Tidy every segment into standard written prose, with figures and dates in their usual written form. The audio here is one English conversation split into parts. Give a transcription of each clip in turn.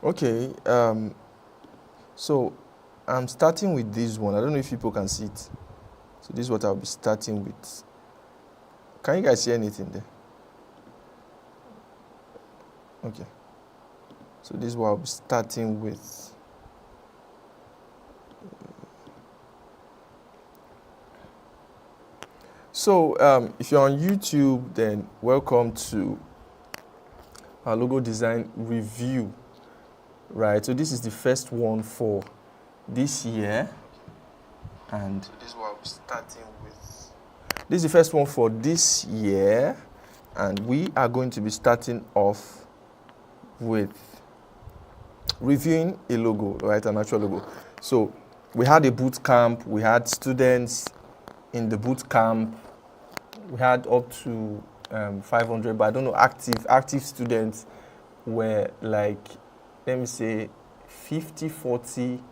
Okay, so I'm starting with this one. I don't know if people can see it. So this is what I'll be starting with. Can you guys see anything there? Okay. So this is what I'll be starting with. So if you're on YouTube, then welcome to our logo design review, right? So this is the first one for this year, and this is what I'll be starting with. This is the first one for this year, and we are going to be starting off with reviewing a logo, right? An actual logo. So we had a boot camp, we had students in the boot camp, we had up to 500, but I don't know, active students were like, let me say 50, 40,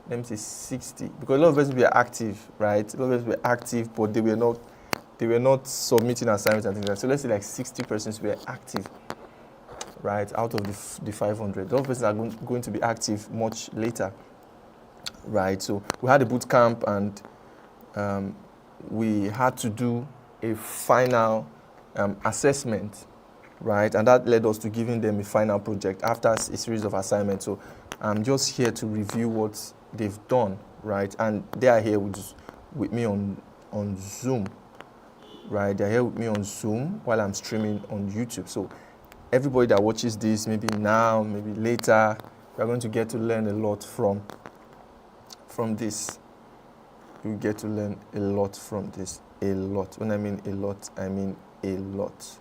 let me say 60, because a lot of us were active, right? A lot of us were active, but they were not submitting assignments and things like that. So let's say like 60 persons were active, right, out of the 500. Those persons are going to be active much later, right? So we had a boot camp, and we had to do a final assessment, right? And that led us to giving them a final project after a series of assignments. So I'm just here to review what they've done, right? And they are here with me on Zoom, right? They're here with me on Zoom while I'm streaming on YouTube. So everybody that watches this, maybe now, maybe later, we're going to get to learn a lot from this. You get to learn a lot from this. A lot. When I mean a lot, I mean a lot.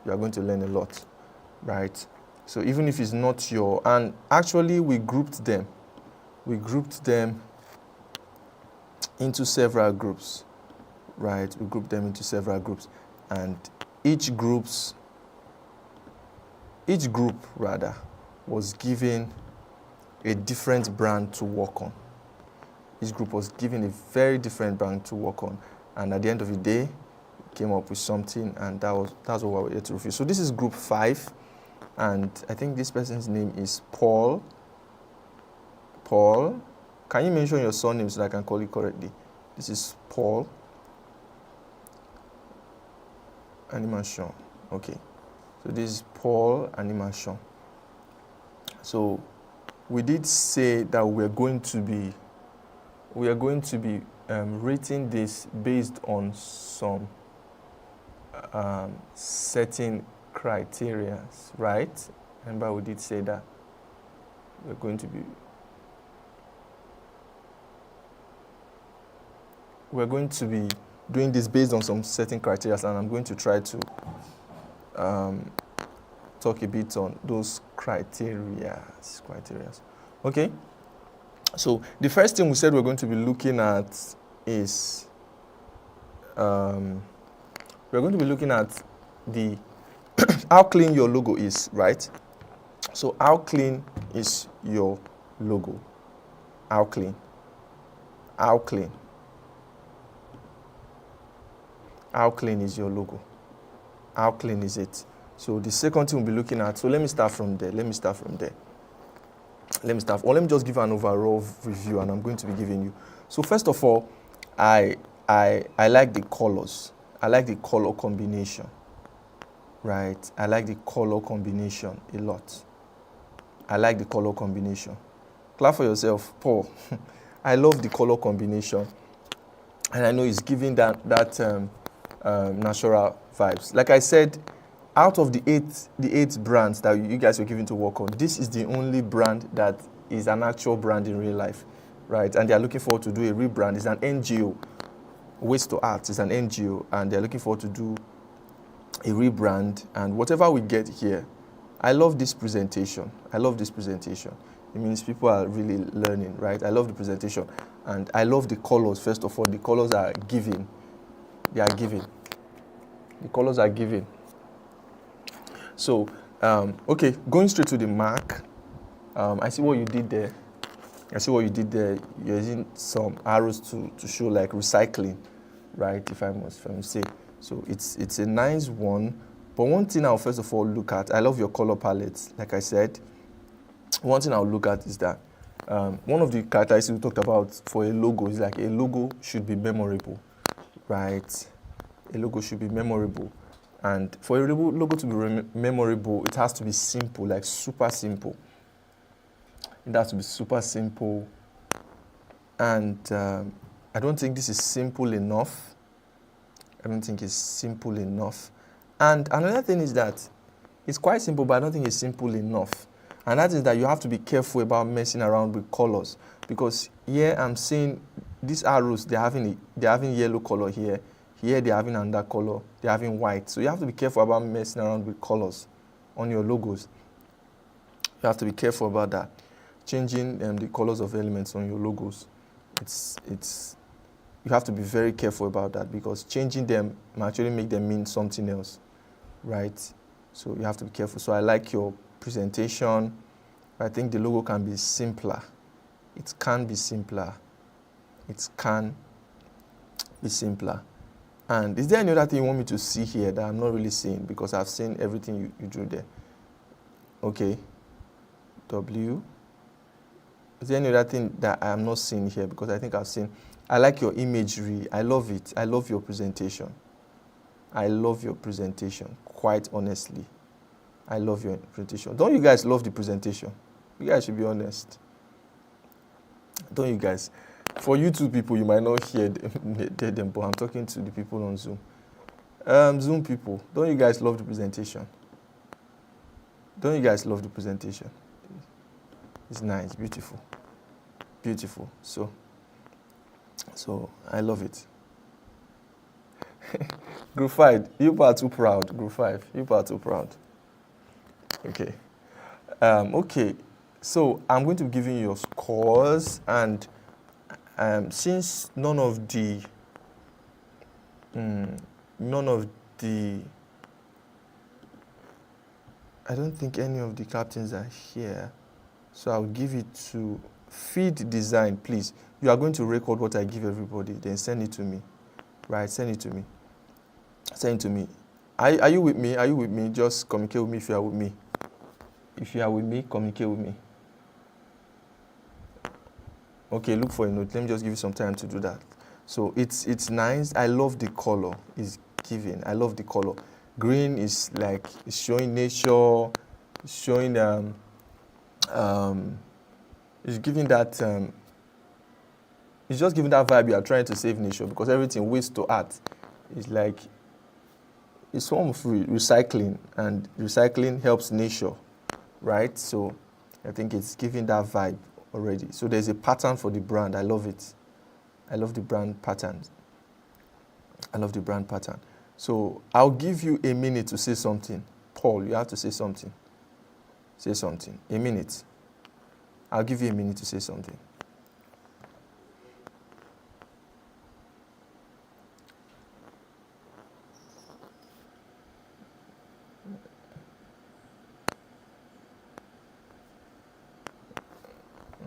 You are going to learn a lot, right? So even if it's not and actually we grouped them. We grouped them into several groups, right? We grouped them into several groups, and each group rather was given a different brand to work on. Each group was given a very different brand to work on, and at the end of the day, came up with something, and that's what we were here to review. So this is group 5, and I think this person's name is Paul. Paul, can you mention your surname so that I can call it correctly? This is Paul Animation. Okay, so this is Paul Animation. So we did say that we are going to be rating this based on some certain criteria, right? Remember, we did say that we're going to be doing this based on some certain criteria, and I'm going to try to talk a bit on those criteria. Okay. So the first thing we said we're going to be looking at is we're going to be looking at the how clean your logo is, right? So how clean is your logo? How clean? How clean? How clean is your logo? How clean is it? So the second thing we'll be looking at, so let me start from there. Let me just give an overall review, and I'm going to be giving you. So first of all, I like the colors. I like the color combination, right? I like the color combination a lot. I like the color combination. Clap for yourself, Paul. I love the color combination, and I know it's giving that natural vibes. Like I said, out of the eight brands that you guys were given to work on, this is the only brand that is an actual brand in real life, right? And they are looking forward to do a rebrand. It's an NGO. Waste to Art is an NGO, and they're looking forward to do a rebrand. And whatever we get here, I love this presentation. It means people are really learning, right? I love the presentation, and I love the colors. First of all, the colors are giving. They are giving. The colors are giving. So, okay, going straight to the mark. I see what you did there. You're using some arrows to show like recycling, right? If I must say. So it's a nice one. But one thing I'll first of all look at, I love your color palette, like I said. one thing I'll look at is that one of the characteristics we talked about for a logo is like a logo should be memorable, right? A logo should be memorable. And for a logo to be memorable, it has to be simple, like super simple. It has to be super simple. And I don't think this is simple enough. I don't think it's simple enough. And another thing is that it's quite simple, but I don't think it's simple enough. And that is that you have to be careful about messing around with colors. Because here I'm seeing these arrows, they're having yellow color here. Here they're having another color. They're having white. So you have to be careful about messing around with colors on your logos. You have to be careful about that. Changing the colors of elements on your logos. You have to be very careful about that, because changing them might actually make them mean something else, right? So you have to be careful. So I like your presentation. I think the logo can be simpler. It can be simpler. It can be simpler. And is there any other thing you want me to see here that I'm not really seeing? Because I've seen everything you drew there. Okay. W. Is there any other thing that I'm not seeing here? Because I think I've seen. I like your imagery. I love it. I love your presentation. I love your presentation, quite honestly. I love your presentation. Don't you guys love the presentation? You guys should be honest. Don't you guys? For YouTube people, you might not hear them, but I'm talking to the people on Zoom. Zoom people, don't you guys love the presentation? Don't you guys love the presentation? It's nice, beautiful. Beautiful. So I love it. Group 5, you are too proud. Group 5, you are too proud. Okay. Okay. So I'm going to be giving you your scores, and since none of the I don't think any of the captains are here, so I'll give it to Feed Design. Please, you are going to record what I give everybody, then send it to me. Right, send it to me. Send it to me. Are you with me? Are you with me? Just communicate with me if you are with me. If you are with me, communicate with me. Okay, look for a note. Let me just give you some time to do that. So it's nice. I love the color it's giving. I love the color. Green is like it's showing nature. It's showing it's giving that it's just giving that vibe you are trying to save nature, because everything waste to art is like it's form of recycling, and recycling helps nature, right? So I think it's giving that vibe already. So there's a pattern for the brand. I love it. I love the brand pattern. I love the brand pattern. So I'll give you a minute to say something. Paul, you have to say something. Say something. A minute. I'll give you a minute to say something.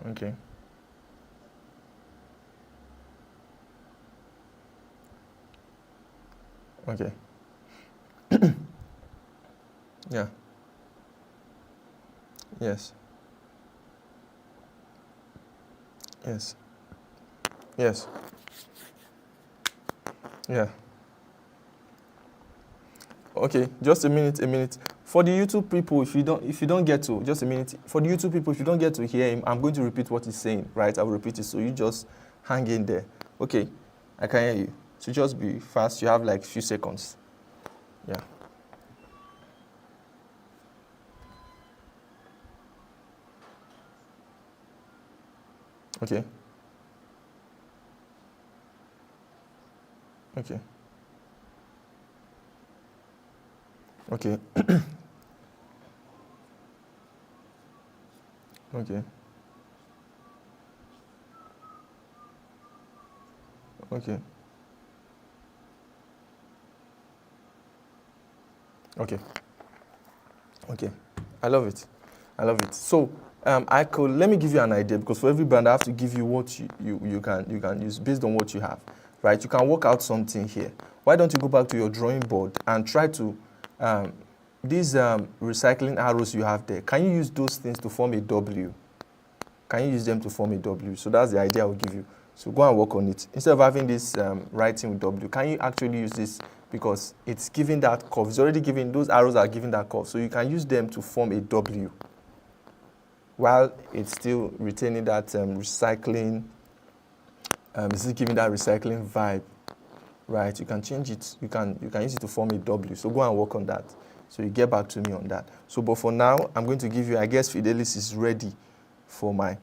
Okay. Okay. Yeah. Yes. Yes. Yes. Yeah. Okay, just a minute, a minute. For the YouTube people, if you don't get to, just a minute. For the YouTube people, if you don't get to hear him, I'm going to repeat what he's saying, right? I will repeat it, so you just hang in there. Okay, I can hear you. So just be fast. You have like a few seconds. Yeah. Okay. Okay. Okay. Okay. Okay. Okay. Okay. I love it. I love it. So let me give you an idea, because for every brand I have to give you what you can use based on what you have. Right? You can work out something here. Why don't you go back to your drawing board and try to these recycling arrows you have there, can you use those things to form a W? Can you use them to form a W? So that's the idea I'll give you. So go and work on it. Instead of having this writing with W, can you actually use this? Because it's giving that curve. It's already giving, those arrows are giving that curve. So you can use them to form a W while it's still retaining that recycling, it's still giving that recycling vibe, right? You can change it. You can use it to form a W. So go and work on that. So you get back to me on that. So, but for now, I'm going to give you, I guess Fidelis is ready for my.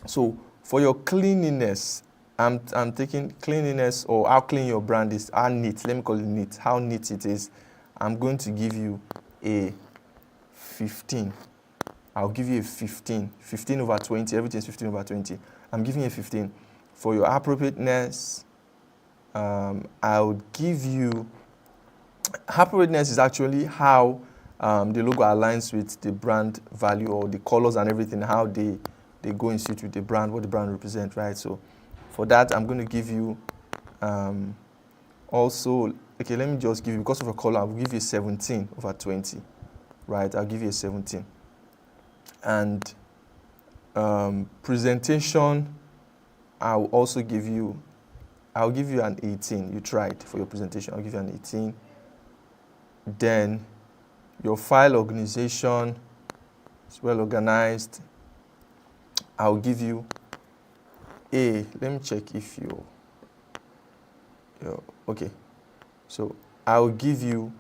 So for your cleanliness, I'm taking cleanliness, or how clean your brand is, how neat, let me call it neat, how neat it is. I'm going to give you a 15. I'll give you a 15. 15 over 20, everything is 15 over 20. I'm giving you a 15. For your appropriateness, I'll give you, appropriateness is actually how the logo aligns with the brand value, or the colors and everything, how they go in suit with the brand, what the brand represents, right? So for that, I'm going to give you also, okay, let me just give you, because of a color, I'll give you 17 over 20, right? I'll give you a 17. And presentation, I'll also give you, I'll give you an 18. You tried for your presentation. I'll give you an 18. Then your file organization is well organized. I'll give you a, let me check if you're okay. So I'll give you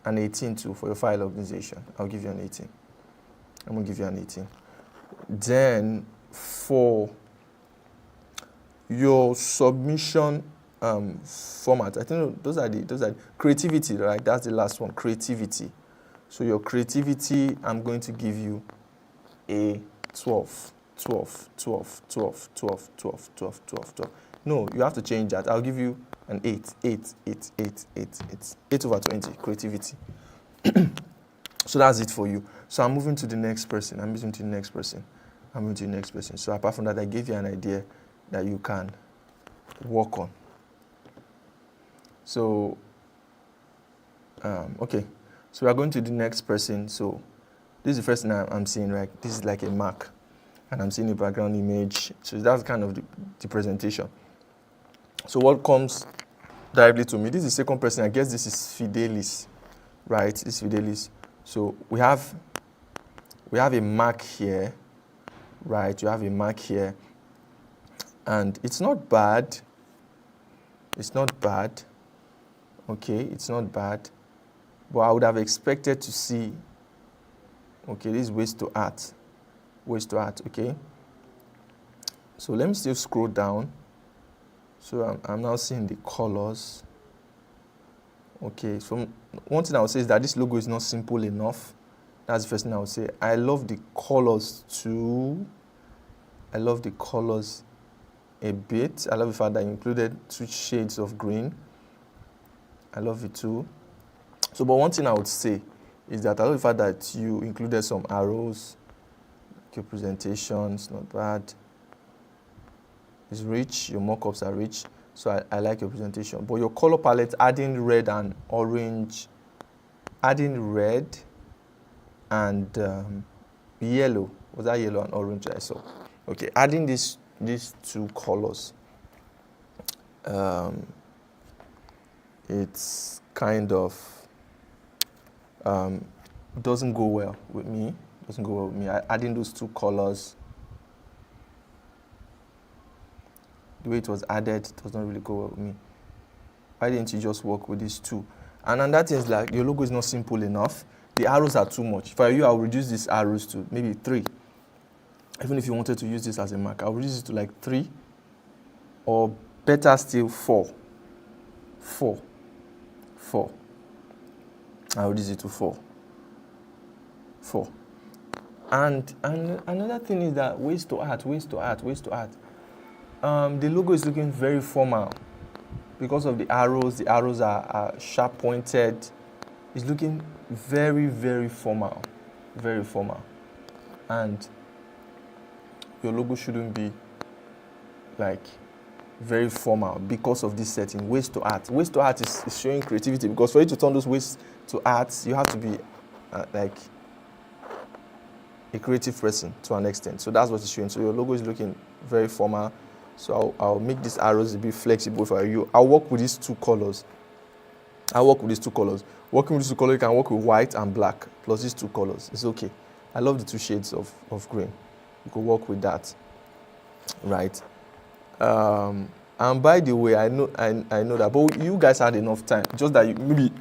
an 18 too for your file organization. I'll give you an 18. I'm going to give you an 18. Then for your submission format, I think those are the creativity, right? That's the last one, creativity. So your creativity, I'm going to give you a 12. No, you have to change that. I'll give you an 8 over 20, creativity. So that's it for you. So I'm moving to the next person. So apart from that, I gave you an idea that you can work on. So, okay. So we're going to the next person. So this is the first thing I'm seeing, right? This is like a mark. And I'm seeing a background image. So that's kind of the presentation. So what comes directly to me? This is the second person. I guess this is Fidelis, right? This is Fidelis. So we have a mark here, right? You have a mark here. And it's not bad. Okay, it's not bad. But I would have expected to see, okay, this is ways to art, okay? So let me still scroll down. So I'm now seeing the colors. Okay, so one thing I would say is that this logo is not simple enough. That's the first thing I would say. I love the colors too. I love the colors a bit. I love the fact that I included 2 shades of green. I love it too. So, but one thing I would say is that I love the fact that you included some arrows. Your presentation is not bad. It's rich. Your mock-ups are rich. So I like your presentation. But your color palette, adding red and orange, adding red and yellow. Was that yellow and orange I saw? Okay, adding these 2 colors. It's kind of doesn't go well with me. Adding those 2 colors, the way it was added, does not really go well with me. Why didn't you just work with these 2? And another thing is, like, your logo is not simple enough. The arrows are too much. If I were you, I'll reduce these arrows to maybe 3. Even if you wanted to use this as a mark, I'll reduce it to like 3, or better still 4. 4. I'll reduce it to 4. And another thing is that ways to art. The logo is looking very formal because of the arrows. The arrows are sharp pointed. It's looking very, very formal. And your logo shouldn't be like very formal because of this setting. Waste to art. Waste to art is showing creativity, because for you to turn those waste to art, you have to be like a creative person to an extent. So that's what it's showing. So your logo is looking very formal. So I'll make these arrows a bit flexible for you. I'll work with these two colors. Working with these two colors, you can work with white and black plus these two colors. It's okay. I love the two shades of green. You can work with that, right? And by the way, I know that, but you guys had enough time. Just that maybe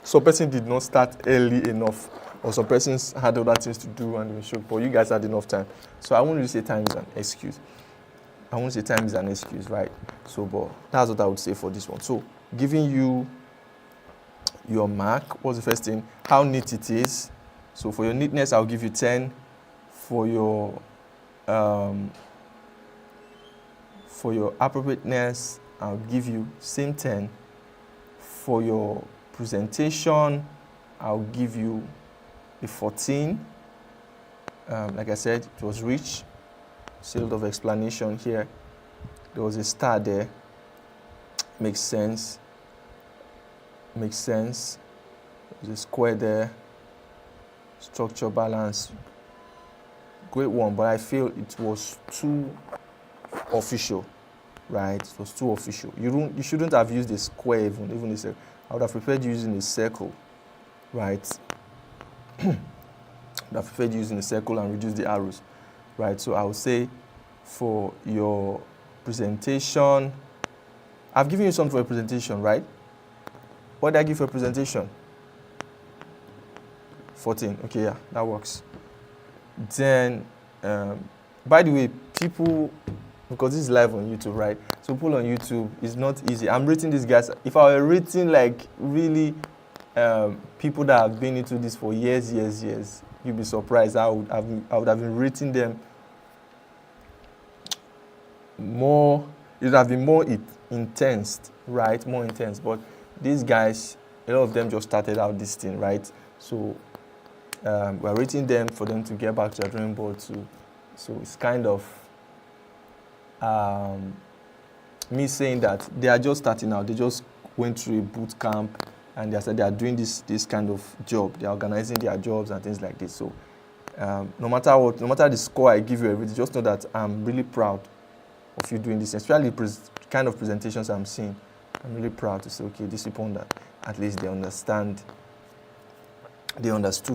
some person did not start early enough, or some persons had other things to do and we should. But you guys had enough time. So I won't really say time is an excuse. Right? So, but that's what I would say for this one. So, giving you your mark. What's the first thing? How neat it is. So for your neatness, I'll give you 10. For your appropriateness, I'll give you same 10. For your presentation, I'll give you a 14. Like I said, it was rich. A lot of explanation here. There was a star there. Makes sense. There's a square there. Structure, balance. Great one, but I feel it was too official, right? It was too official. You shouldn't have used a square even a circle. I would have preferred using a circle, right? I would have preferred using a circle and reduce the arrows, right? So I would say for your presentation, I've given you something for a presentation, right? What did I give for a presentation? 14. Okay, yeah, that works. Then, by the way, people, because this is live on YouTube, right? So people on YouTube, it's not easy. I'm rating these guys. If I were rating like really people that have been into this for years, you'd be surprised. I would have been rating them more. It would have been more intense, right? More intense. But these guys, a lot of them just started out this thing, right? So we're rating them for them to get back to their drawing board too. So it's kind of me saying that they are just starting out. They just went through a boot camp and they said they are doing this kind of job. They are organizing their jobs and things like this. So no matter the score I give you everything, just know that I'm really proud of you doing this, especially the kind of presentations I'm seeing. I'm really proud to say, okay, these people that at least they understood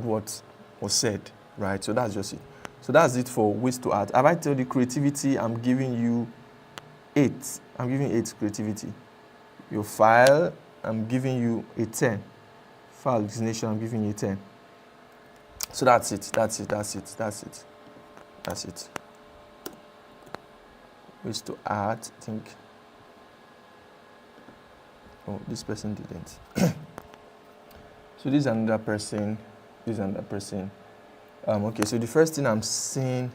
what was said, right? So that's just it. So that's it for ways to art. Have I told you creativity? I'm giving you 8. I'm giving 8 creativity. Your file, I'm giving you a 10. File designation, I'm giving you a 10. So that's it. Ways to art, I think. Oh, this person didn't. So this is another person. Okay, so the first thing I'm saying,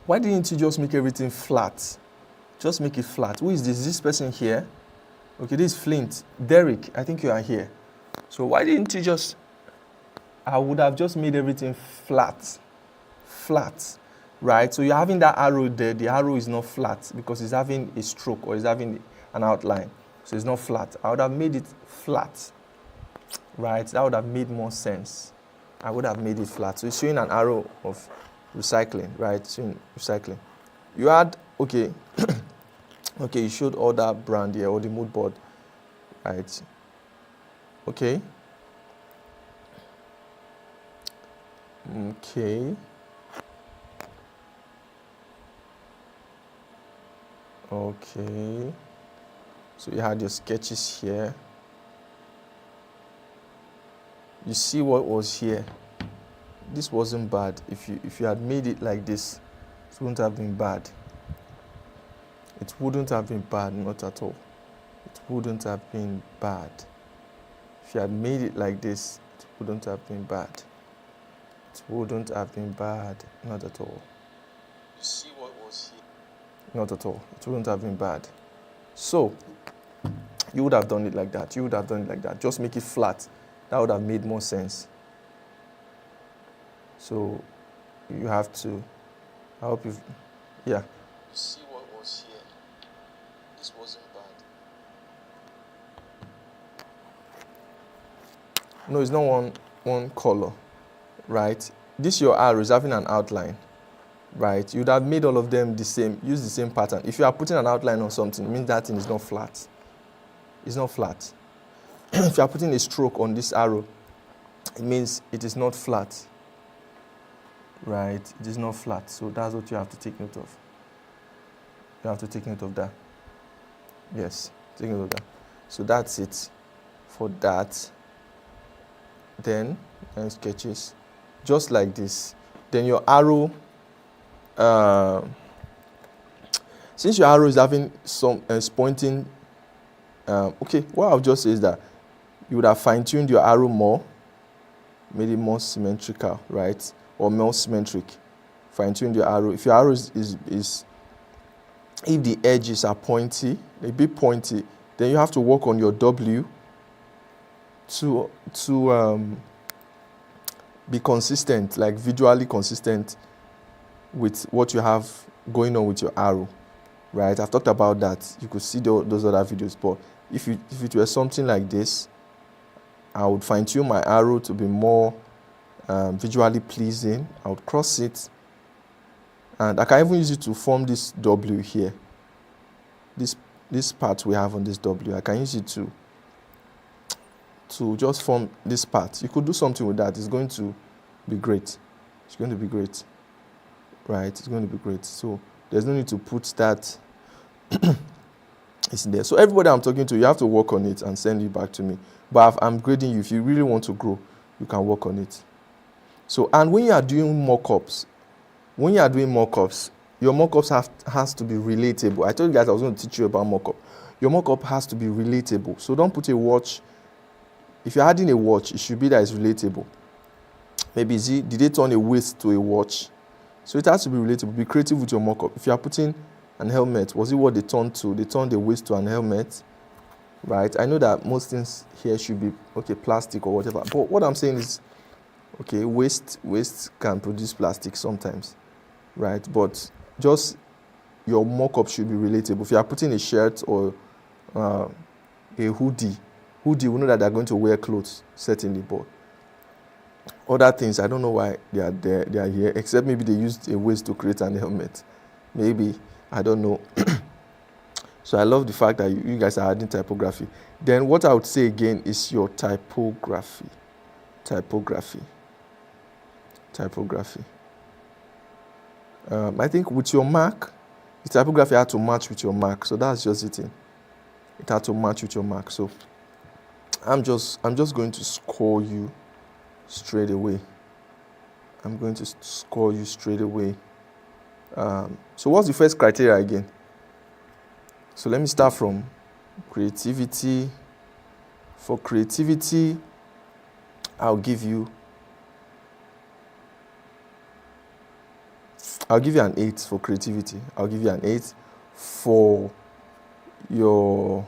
why didn't you just make everything flat? Just make it flat. Who is this? Is this person here? Okay, this is Flint. Derek, I think you are here. So why didn't you just, I would have just made everything flat, right? So you're having that arrow there. The arrow is not flat because it's having a stroke or it's having an outline. So it's not flat. I would have made it flat, right? That would have made more sense. I would have made it flat. So it's showing an arrow of recycling, right? Showing recycling. You had, okay, okay, you showed all that brand here, or the mood board, right? Okay. Okay. Okay. So you had your sketches here. You see what was here. This wasn't bad. If you had made it like this, it wouldn't have been bad. It wouldn't have been bad, not at all. It wouldn't have been bad. If you had made it like this, it wouldn't have been bad. It wouldn't have been bad, not at all. You see what was here? Not at all. It wouldn't have been bad. So, you would have done it like that. Just make it flat. That would have made more sense. So, you have to, I hope Yeah. You see what was here. This wasn't bad. No, it's not one color, right? This your arrow is having an outline, right? You'd have made all of them the same, use the same pattern. If you are putting an outline on something, it means that thing is not flat. It's not flat. If you are putting a stroke on this arrow, it means it is not flat, right? It is not flat. So that's what you have to take note of. You have to take note of that. Yes, take note of that. So that's it for that. Then, and sketches, just like this. Then your arrow, since your arrow is having some pointing, okay, what I'll just say is that you would have fine-tuned your arrow more, made it more symmetrical, right? Or more symmetric. Fine-tuned your arrow. If your arrow is if the edges are pointy, a bit pointy, then you have to work on your W to be consistent, like visually consistent with what you have going on with your arrow, right? I've talked about that. You could see those other videos, but if it were something like this, I would fine-tune my arrow to be more visually pleasing. I would cross it, and I can even use it to form this W here. This part we have on this W, I can use it to just form this part. You could do something with that. It's going to be great. It's going to be great, right? It's going to be great. So there's no need to put that. It's there. So everybody I'm talking to, you have to work on it and send it back to me. But I'm grading you. If you really want to grow, you can work on it. So, and when you are doing mock-ups, your mock-ups has to be relatable. I told you guys I was going to teach you about mock-up. Your mock-up has to be relatable. So don't put a watch. If you're adding a watch, it should be that it's relatable. Maybe did they turn a waist to a watch? So it has to be relatable. Be creative with your mock-up. If you are putting an helmet, was it what they turned to? They turned the waist to an helmet, right? I know that most things here should be, okay, plastic or whatever. But what I'm saying is, okay, waist can produce plastic sometimes, right? But just your mock-up should be relatable. If you are putting a shirt or a hoodie, we know that they're going to wear clothes, certainly, but other things, I don't know why they are there, they are here, except maybe they used a waist to create an helmet. Maybe, I don't know. So I love the fact that you guys are adding typography. Then what I would say again is your typography. I think with your mark, the typography had to match with your mark. So that's just it. It had to match with your mark. So I'm just going to score you straight away. So what's the first criteria again? So let me start from creativity. For creativity, I'll give you an 8 for creativity. I'll give you an 8 for your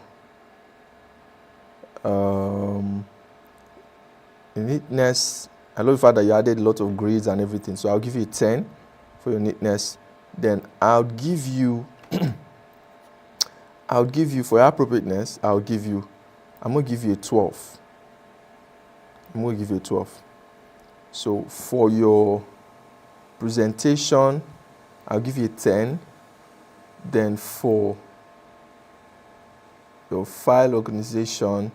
neatness. I love the fact that you added a lot of grades and everything. So I'll give you a 10 for your neatness. Then I'll give you for your appropriateness, I'm going to give you a 12. I'm going to give you a 12. So for your presentation, I'll give you a 10. Then for your file organization,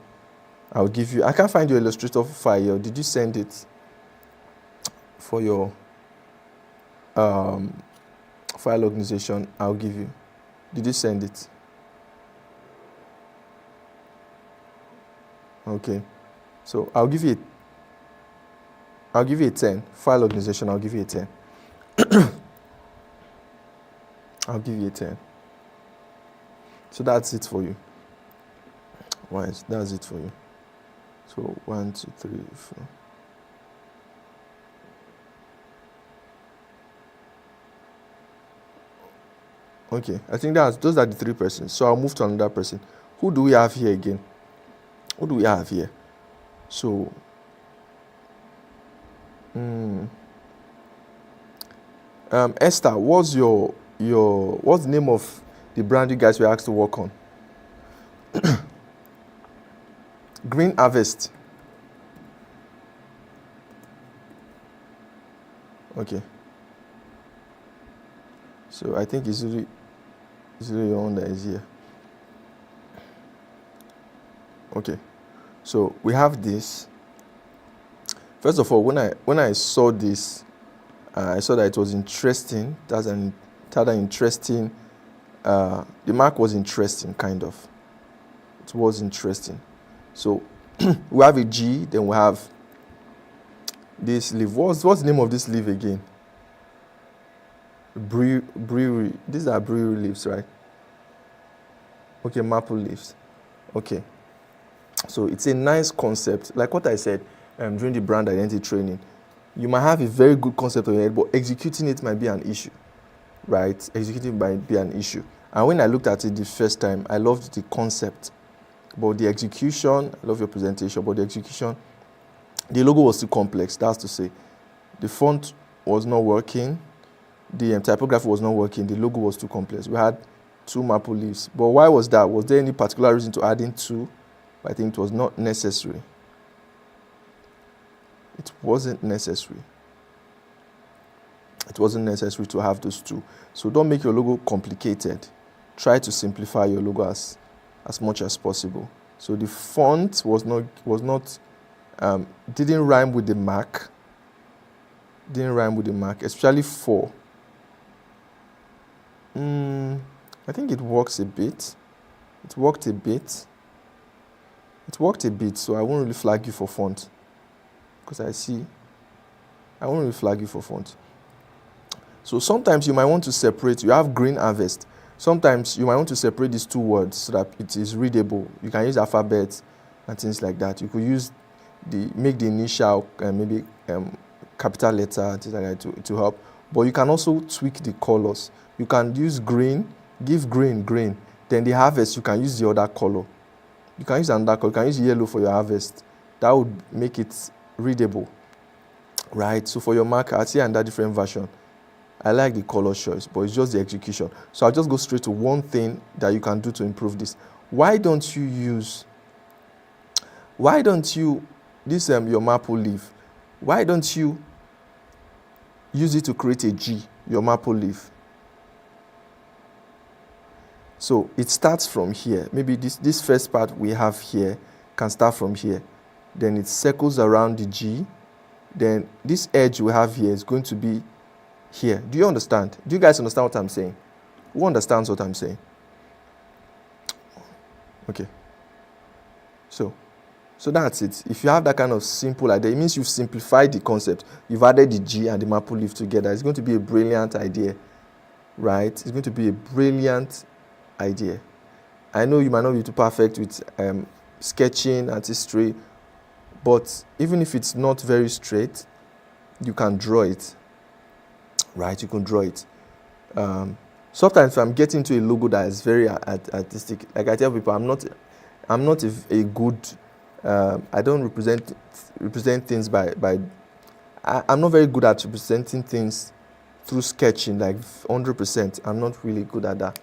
I'll give you, I can't find your Illustrator file. Did you send it? For your file organization, I'll give you. Did you send it? Okay. So I'll give you a 10. File organization, I'll give you a 10. I'll give you a 10. So that's it for you. That's it for you. So 1, 2, 3, 4. Okay, I think those are the 3 persons. So I'll move to another person. Who do we have here again? So, Esther, what's your what's the name of the brand you guys were asked to work on? Green Harvest. Okay. So I think it's really your own that is here. Okay. So we have this. First of all, when I saw this, I saw that it was interesting. It had an interesting. The mark was interesting, kind of. It was interesting. So we have a G, then we have this leaf. What's the name of this leaf again? Brewery. These are brewery leaves, right? Okay, maple leaves. Okay. So it's a nice concept. Like what I said during the brand identity training, you might have a very good concept in your head, but executing it might be an issue, right? Executing it might be an issue. And when I looked at it the first time, I loved the concept. But the execution, I love your presentation, but the execution, the logo was too complex. That's to say, the font was not working, the typography was not working, the logo was too complex. We had 2 maple leaves. But why was that? Was there any particular reason to adding 2? I think it was not necessary. It wasn't necessary. It wasn't necessary to have those 2. So don't make your logo complicated. Try to simplify your logo as much as possible. So the font didn't rhyme with the mark. Didn't rhyme with the mark, especially 4. I think it works a bit. It worked a bit. So I won't really flag you for font. Because I won't really flag you for font. So sometimes you might want to separate. You have Green Harvest. Sometimes you might want to separate these 2 words so that it is readable. You can use alphabets and things like that. You could use make the initial maybe capital letter and things like that to help. But you can also tweak the colors. You can use green, give green. Then the harvest, you can use the other color. You can use another color. You can use yellow for your harvest. That would make it readable, right? So for your marker, I'd say another different version. I like the color choice, but it's just the execution. So I'll just go straight to one thing that you can do to improve this. Why don't you this your maple leaf, why don't you use it to create a G, your maple leaf? So it starts from here. Maybe this first part we have here can start from here. Then it circles around the G. Then this edge we have here is going to be here. Do you understand? Do you guys understand what I'm saying? Who understands what I'm saying? Okay. So that's it. If you have that kind of simple idea, it means you've simplified the concept. You've added the G and the maple leaf together. It's going to be a brilliant idea, right? It's going to be a brilliant idea. I know you might not be too perfect with sketching, artistry, but even if it's not very straight, you can draw it, right? You can draw it. Sometimes if I'm getting to a logo that is very artistic, like I tell people, I'm not a good. I don't represent things by. I'm not very good at representing things through sketching, like 100%. I'm not really good at that.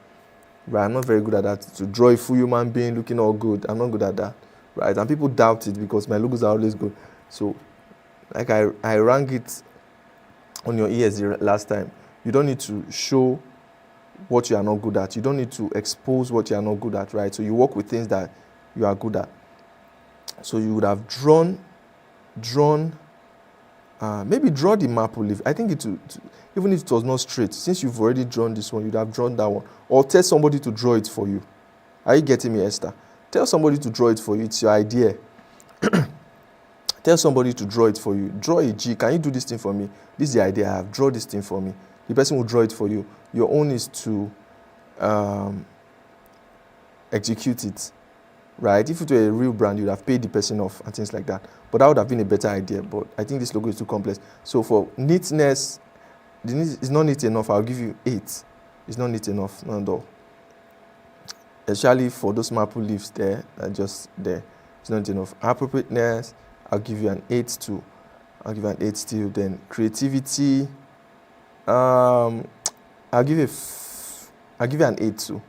Right, I'm not very good at that. To draw a full human being looking all good, I'm not good at that. Right, and people doubt it because my logos are always good. So, like I rang it on your ears the last time. You don't need to show what you are not good at. You don't need to expose what you are not good at, right? So you work with things that you are good at. So you would have drawn, maybe draw the maple leaf. I think even if it was not straight, since you've already drawn this one, you'd have drawn that one. Or tell somebody to draw it for you. Are you getting me, Esther? Tell somebody to draw it for you. It's your idea. Tell somebody to draw it for you. Draw a G. Can you do this thing for me? This is the idea I have. Draw this thing for me. The person will draw it for you. Your own is to execute it. Right? If it were a real brand, you'd have paid the person off and things like that. But that would have been a better idea. But I think this logo is too complex. So for neatness, it's not neat enough. I'll give you 8. It's not neat enough, not at all. Especially for those maple leaves there, just there. It's not enough. Appropriateness, I'll give you an 8 too. I'll give you an 8 still. Then creativity, I'll give you I'll give you an 8 too,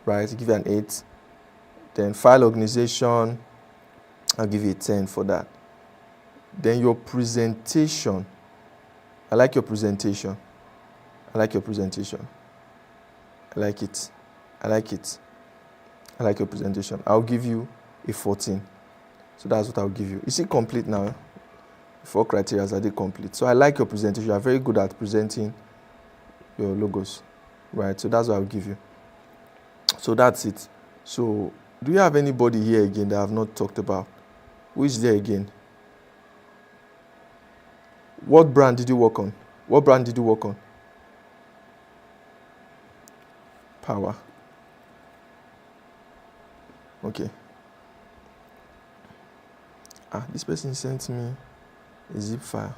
right? I'll give you an 8. Then file organization, I'll give you a 10 for that. Then your presentation, I like your presentation. I like your presentation. I like it. I like it. I like your presentation. I'll give you a 14. So that's what I'll give you. Is it complete now? 4 criteria, are they complete? So I like your presentation. You are very good at presenting your logos, right? So that's what I'll give you. So that's it. So do you have anybody here again that I have not talked about? Who is there again? What brand did you work on? What brand did you work on? Power. Okay. This person sent me a zip file.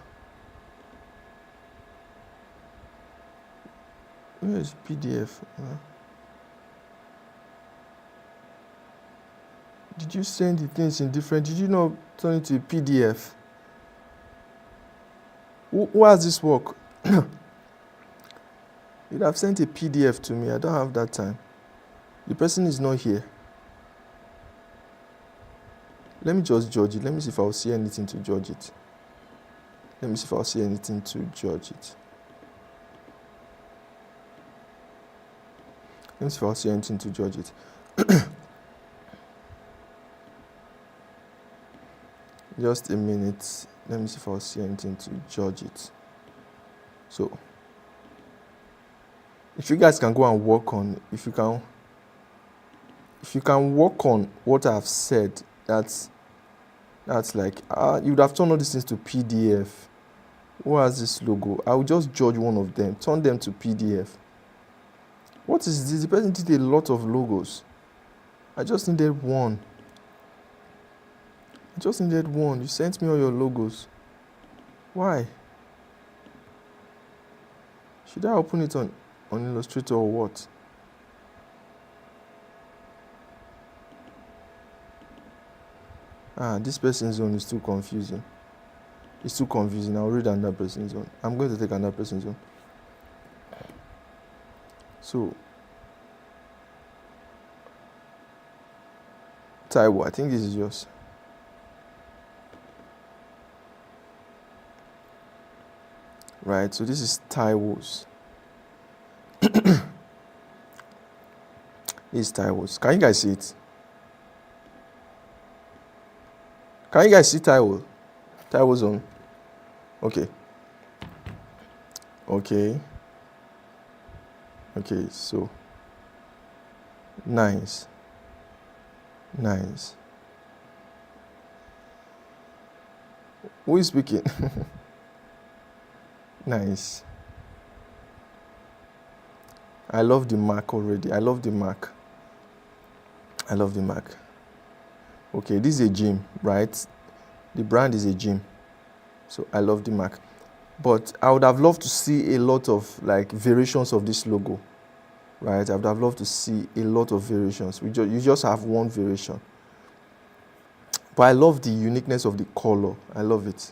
Where is PDF? Did you send the things in different? Did you not turn it to a PDF? Who has this work? You'd have sent a PDF to me. I don't have that time. The person is not here. Let me just judge it. Let me see if I'll see anything to judge it. Let me see if I'll see anything to judge it. Let me see if I'll see anything to judge it. Just a minute. Let me see if I'll see anything to judge it. So, if you guys can go and work on, if you can work on what I've said, that's like, you would have turned all these things to PDF. Who has this logo? I will just judge one of them, turn them to PDF. What is this? The person did a lot of logos. I just needed one. You sent me all your logos. Why? Should I open it on Illustrator or what? This person's zone is too confusing. It's too confusing. I'll read another person's zone. I'm going to take another person's zone. So, Taiwo, I think this is yours. Right, so this is Taiwo's. This is Taiwo's. Can you guys see it? Can you guys see Taiwo? Taiwo's zone. Okay. Okay, so nice. Who is speaking? Nice. I love the mark already. I love the mark. Okay, this is a gym, right? The brand is a gym. So I love the mark. But I would have loved to see a lot of like variations of this logo, right? I would have loved to see a lot of variations. You just have one variation. But I love the uniqueness of the color. I love it.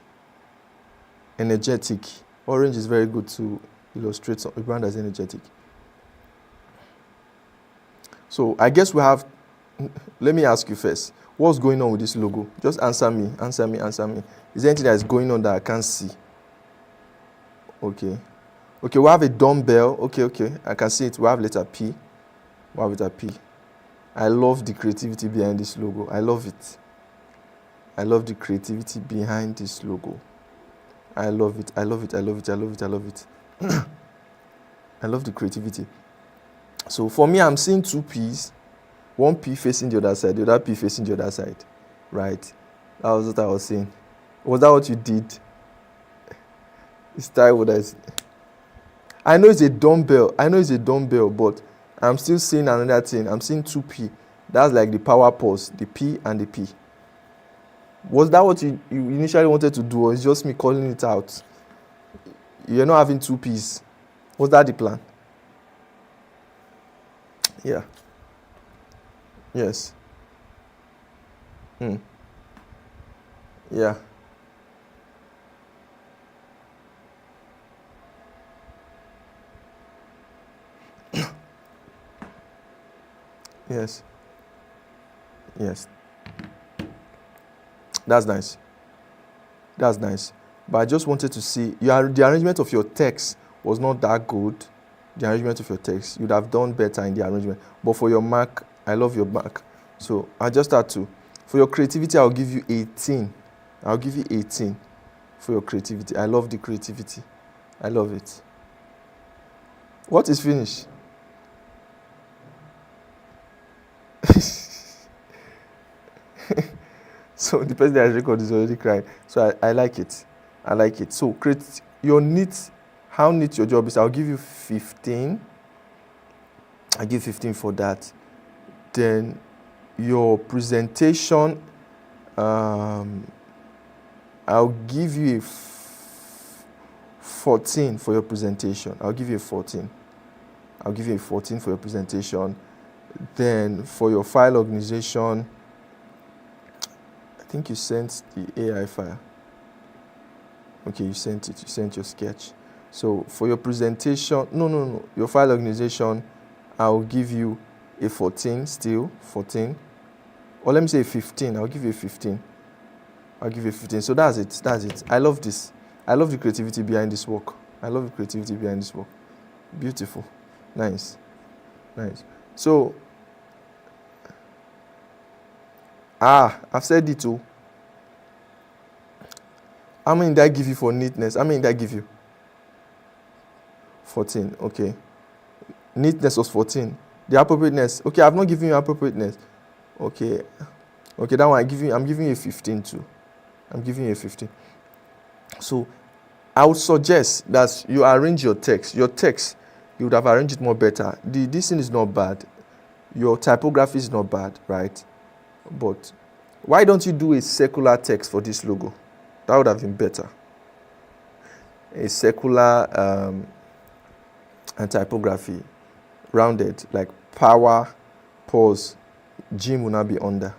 Energetic. Orange is very good to illustrate a brand as energetic. So I guess we have, let me ask you first, what's going on with this logo? Just answer me. Is there anything that is going on that I can't see? Okay, we have a dumbbell. Okay, I can see it. We have letter P. I love the creativity behind this logo. I love it. I love the creativity behind this logo. I love it. I love the creativity. So for me, I'm seeing 2 P's. 1 P facing the other side, the other P facing the other side. Right? That was what I was saying. Was that what you did? It's Taiwo that is. I know it's a dumbbell, but I'm still seeing another thing. I'm seeing 2 P. That's like the power pause, the P and the P. Was that what you initially wanted to do, or is just me calling it out? You're not having 2 P's. Was that the plan? Yeah. Yes. Yeah. Yes. Yes. That's nice. That's nice. But I just wanted to see the arrangement of your text was not that good. The arrangement of your text, you'd have done better in the arrangement. But for your mark, I love your mark. So I just had to. For your creativity, I'll give you 18. I'll give you 18 for your creativity. I love the creativity. I love it. What is finished? So the person that has recorded is already crying. So I like it. I like it. So create your neat, how neat your job is. I'll give you 15. I give 15 for that. Then your presentation, I'll give you a 14 for your presentation. I'll give you a 14. I'll give you a 14 for your presentation. Then for your file organization, I think you sent the AI file. Okay, you sent it. You sent your sketch. So for your presentation, no. Your file organization, I'll give you a 14 still, 14. Or let me say 15. I'll give you a 15. I'll give you a 15. So that's it. That's it. I love this. I love the creativity behind this work. I love the creativity behind this work. Beautiful. Nice. Nice. So, I've said it too. How many did I give you for neatness? How many did I give you? 14. Okay. Neatness was 14. The appropriateness. Okay, I've not given you appropriateness. Okay. Okay, that one I'm giving you a 15 too. I'm giving you a 15. So I would suggest that you arrange your text. Your text, you would have arranged it more better. This thing is not bad. Your typography is not bad, right? But why don't you do a circular text for this logo? That would have been better. A circular and typography, rounded, like power, pause, Jim will not be under.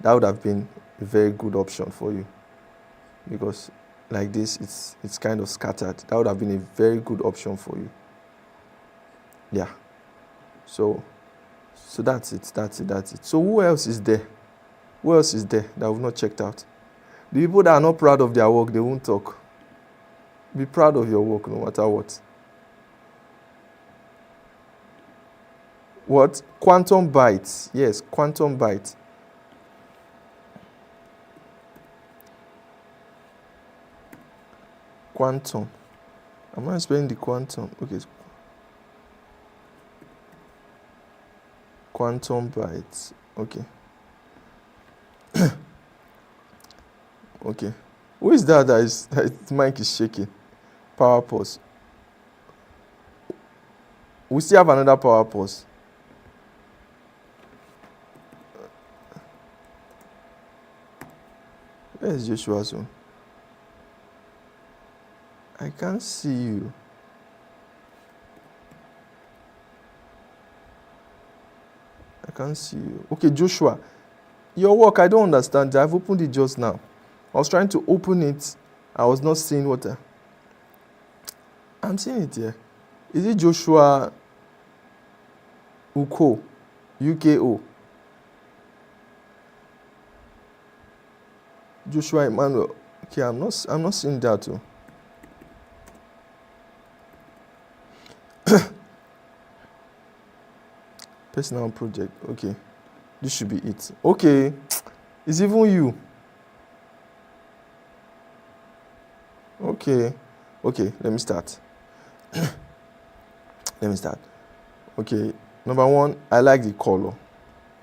That would have been a very good option for you, because like this, it's kind of scattered. That would have been a very good option for you. Yeah. So that's it. So who else is there? Who else is there that we've not checked out? The people that are not proud of their work, they won't talk. Be proud of your work no matter what. What? Quantum bytes. Yes, quantum bytes. Quantum. Am I spelling the quantum? Okay. Quantum bytes. Okay. Okay. Who is that his mic is shaking? Power pause. We still have another power pause. Where is Joshua's one? I can't see you. I can't see you. Okay, Joshua. Your work, I don't understand. I've opened it just now. I was trying to open it. I was not seeing what. I'm seeing it here. Is it Joshua Uko? UKO? Joshua Emmanuel. Okay, I'm not seeing that too. Personal project. Okay. This should be it. Okay. It's even you. Okay. Okay, let me start. Okay. Number one, I like the color.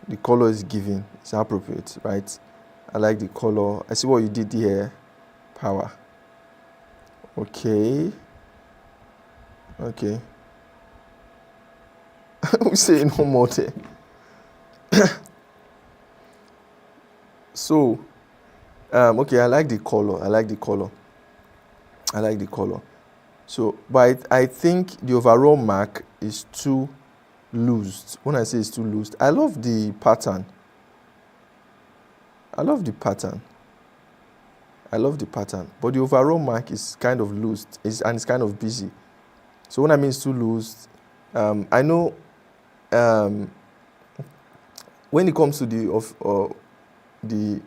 The color is given. It's appropriate, right? I like the color. I see what you did here. Power. Okay. Okay. We say no more there. So, okay, I like the color. So, but I think the overall mark is too loose. When I say it's too loose, I love the pattern. But the overall mark is kind of loose, and it's kind of busy. So when I mean it's too loose, I know when it comes to the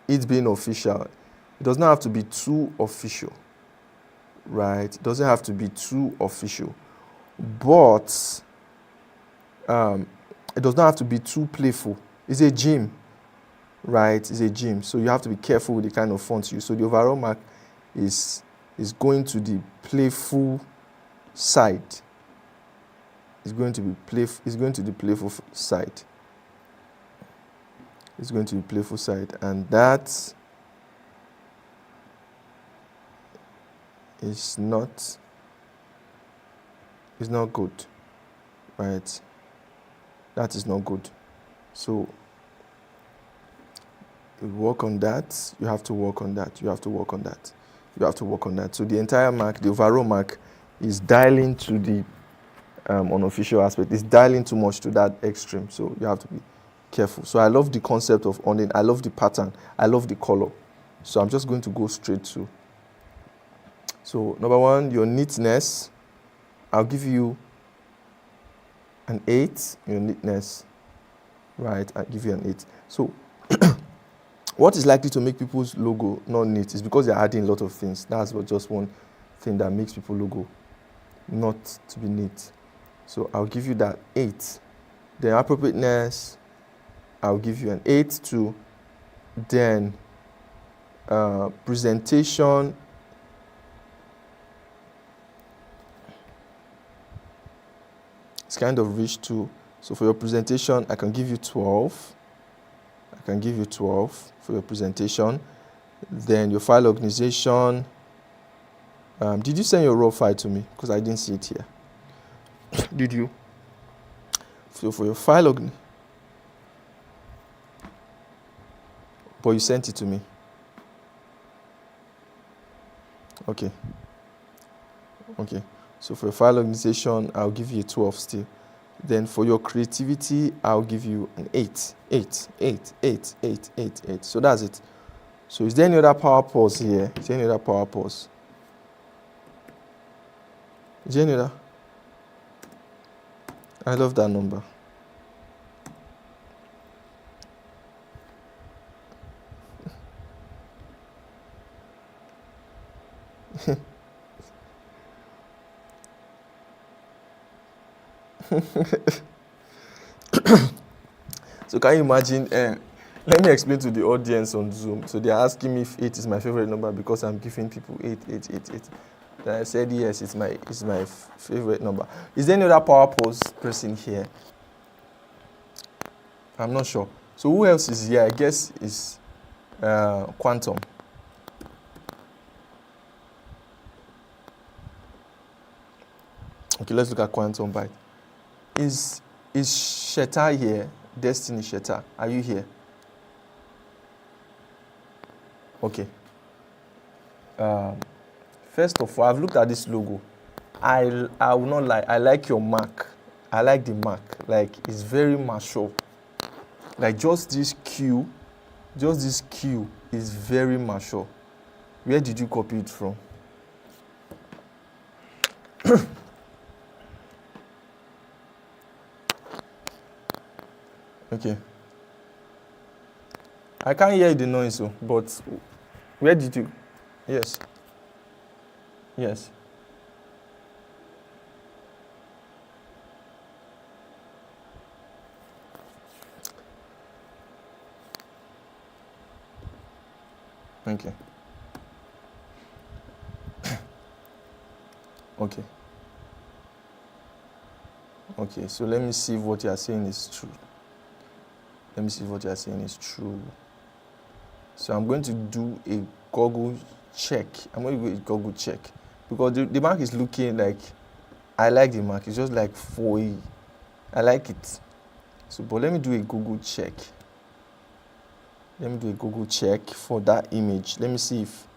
it being official, it does not have to be too official, right? It doesn't have to be too official, but it does not have to be too playful. It's a gym, right? It's a gym, so you have to be careful with the kind of fonts you use. So the overall mark is going to the playful side. It's going to be playful. It's going to the playful side. It's going to be playful side, and that is not good, right? That is not good. So you work on that. You have to work on that. You have to work on that. You have to work on that. So the entire mark, the overall mark, is dialing to the unofficial aspect. It's dialing too much to that extreme. So you have to be careful. So I love the concept of onion. I love the pattern. I love the color. So I'm just going to go straight to. So number one, your neatness. I'll give you an 8. Your neatness, right? I'll give you an 8. So what is likely to make people's logo not neat is because they're adding a lot of things. That's just one thing that makes people's logo not to be neat. So I'll give you that 8. Then appropriateness, I'll give you an 8 too. Then presentation, it's kind of rich too. So for your presentation, I can give you 12. I can give you 12 for your presentation. Then your file organization. Did you send your raw file to me? Because I didn't see it here. Did you? So for your file organization, but you sent it to me. Okay. Okay. So for your file organization, I'll give you a 12 still. Then for your creativity, I'll give you an 8. 8, 8, 8, 8, 8, 8. So that's it. So is there any other power pause here? Is there any other power pause? Is there any other? I love that number. So can you imagine? Let me explain to the audience on Zoom. So they are asking me if 8 is my favorite number because I'm giving people 8, 8, 8, 8. Then I said yes, it's my favorite number. Is there any other power pause person here? I'm not sure. So who else is here? I guess is Quantum. Okay, let's look at Quantum Byte. Is Sheta here? Destiny Sheta, are you here? Okay. First of all, I've looked at this logo. I will not lie. I like your mark. I like the mark. Like, it's very mature. Like, just this Q is very mature. Where did you copy it from? Okay. I can't hear the noise, but where did you? Yes. Yes. Okay. Okay. Okay, so let me see if what you are saying is true. Let me see if what you are saying is true. So I'm going to do a Google check. I'm going to do a Google check. Because the mark is looking like, I like the mark. It's just like foil. I like it. So, but let me do a Google check. Let me do a Google check for that image. Let me see if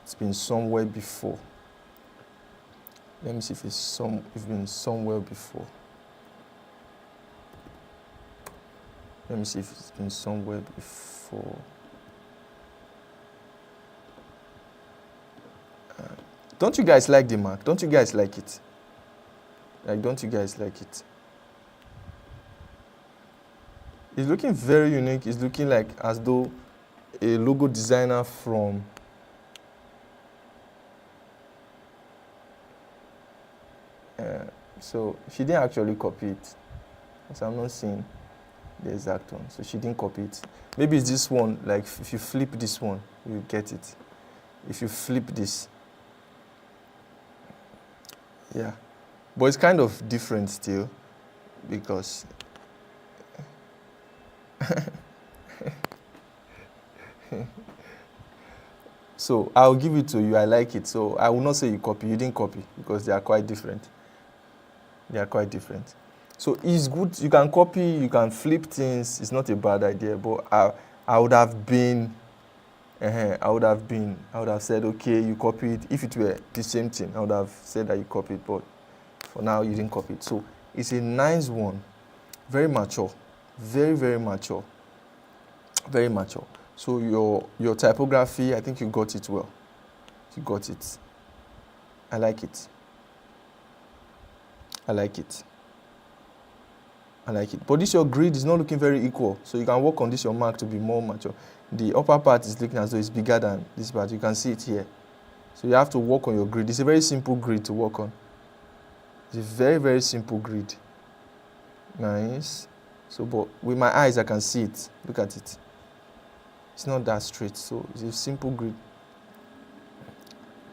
it's been somewhere before. Let me see if it's been somewhere before. Let me see if it's been somewhere before. Don't you guys like the mark? Don't you guys like it? Like, don't you guys like it? It's looking very unique. It's looking like as though a logo designer from so she didn't actually copy it, because I'm not seeing the exact one. So she didn't copy it. Maybe it's this one. Like if you flip this one, you get it. If you flip this, yeah. But it's kind of different still, because so I'll give it to you. I like it. So I will not say you copy. You didn't copy, because they are quite different. They are quite different. So it's good. You can copy. You can flip things. It's not a bad idea. But I would have been. I would have said, okay, you copied. If it were the same thing, I would have said that you copied. But for now, you didn't copy it. So it's a nice one. Very mature. Very, very mature. Very mature. So your typography, I think you got it well. You got it. I like it. I like it. I like it. But this your grid is not looking very equal. So you can work on this your mark to be more mature. The upper part is looking as though it's bigger than this part. You can see it here. So you have to work on your grid. It's a very simple grid to work on. It's a very, very simple grid. Nice. So, but with my eyes, I can see it. Look at it. It's not that straight. So it's a simple grid.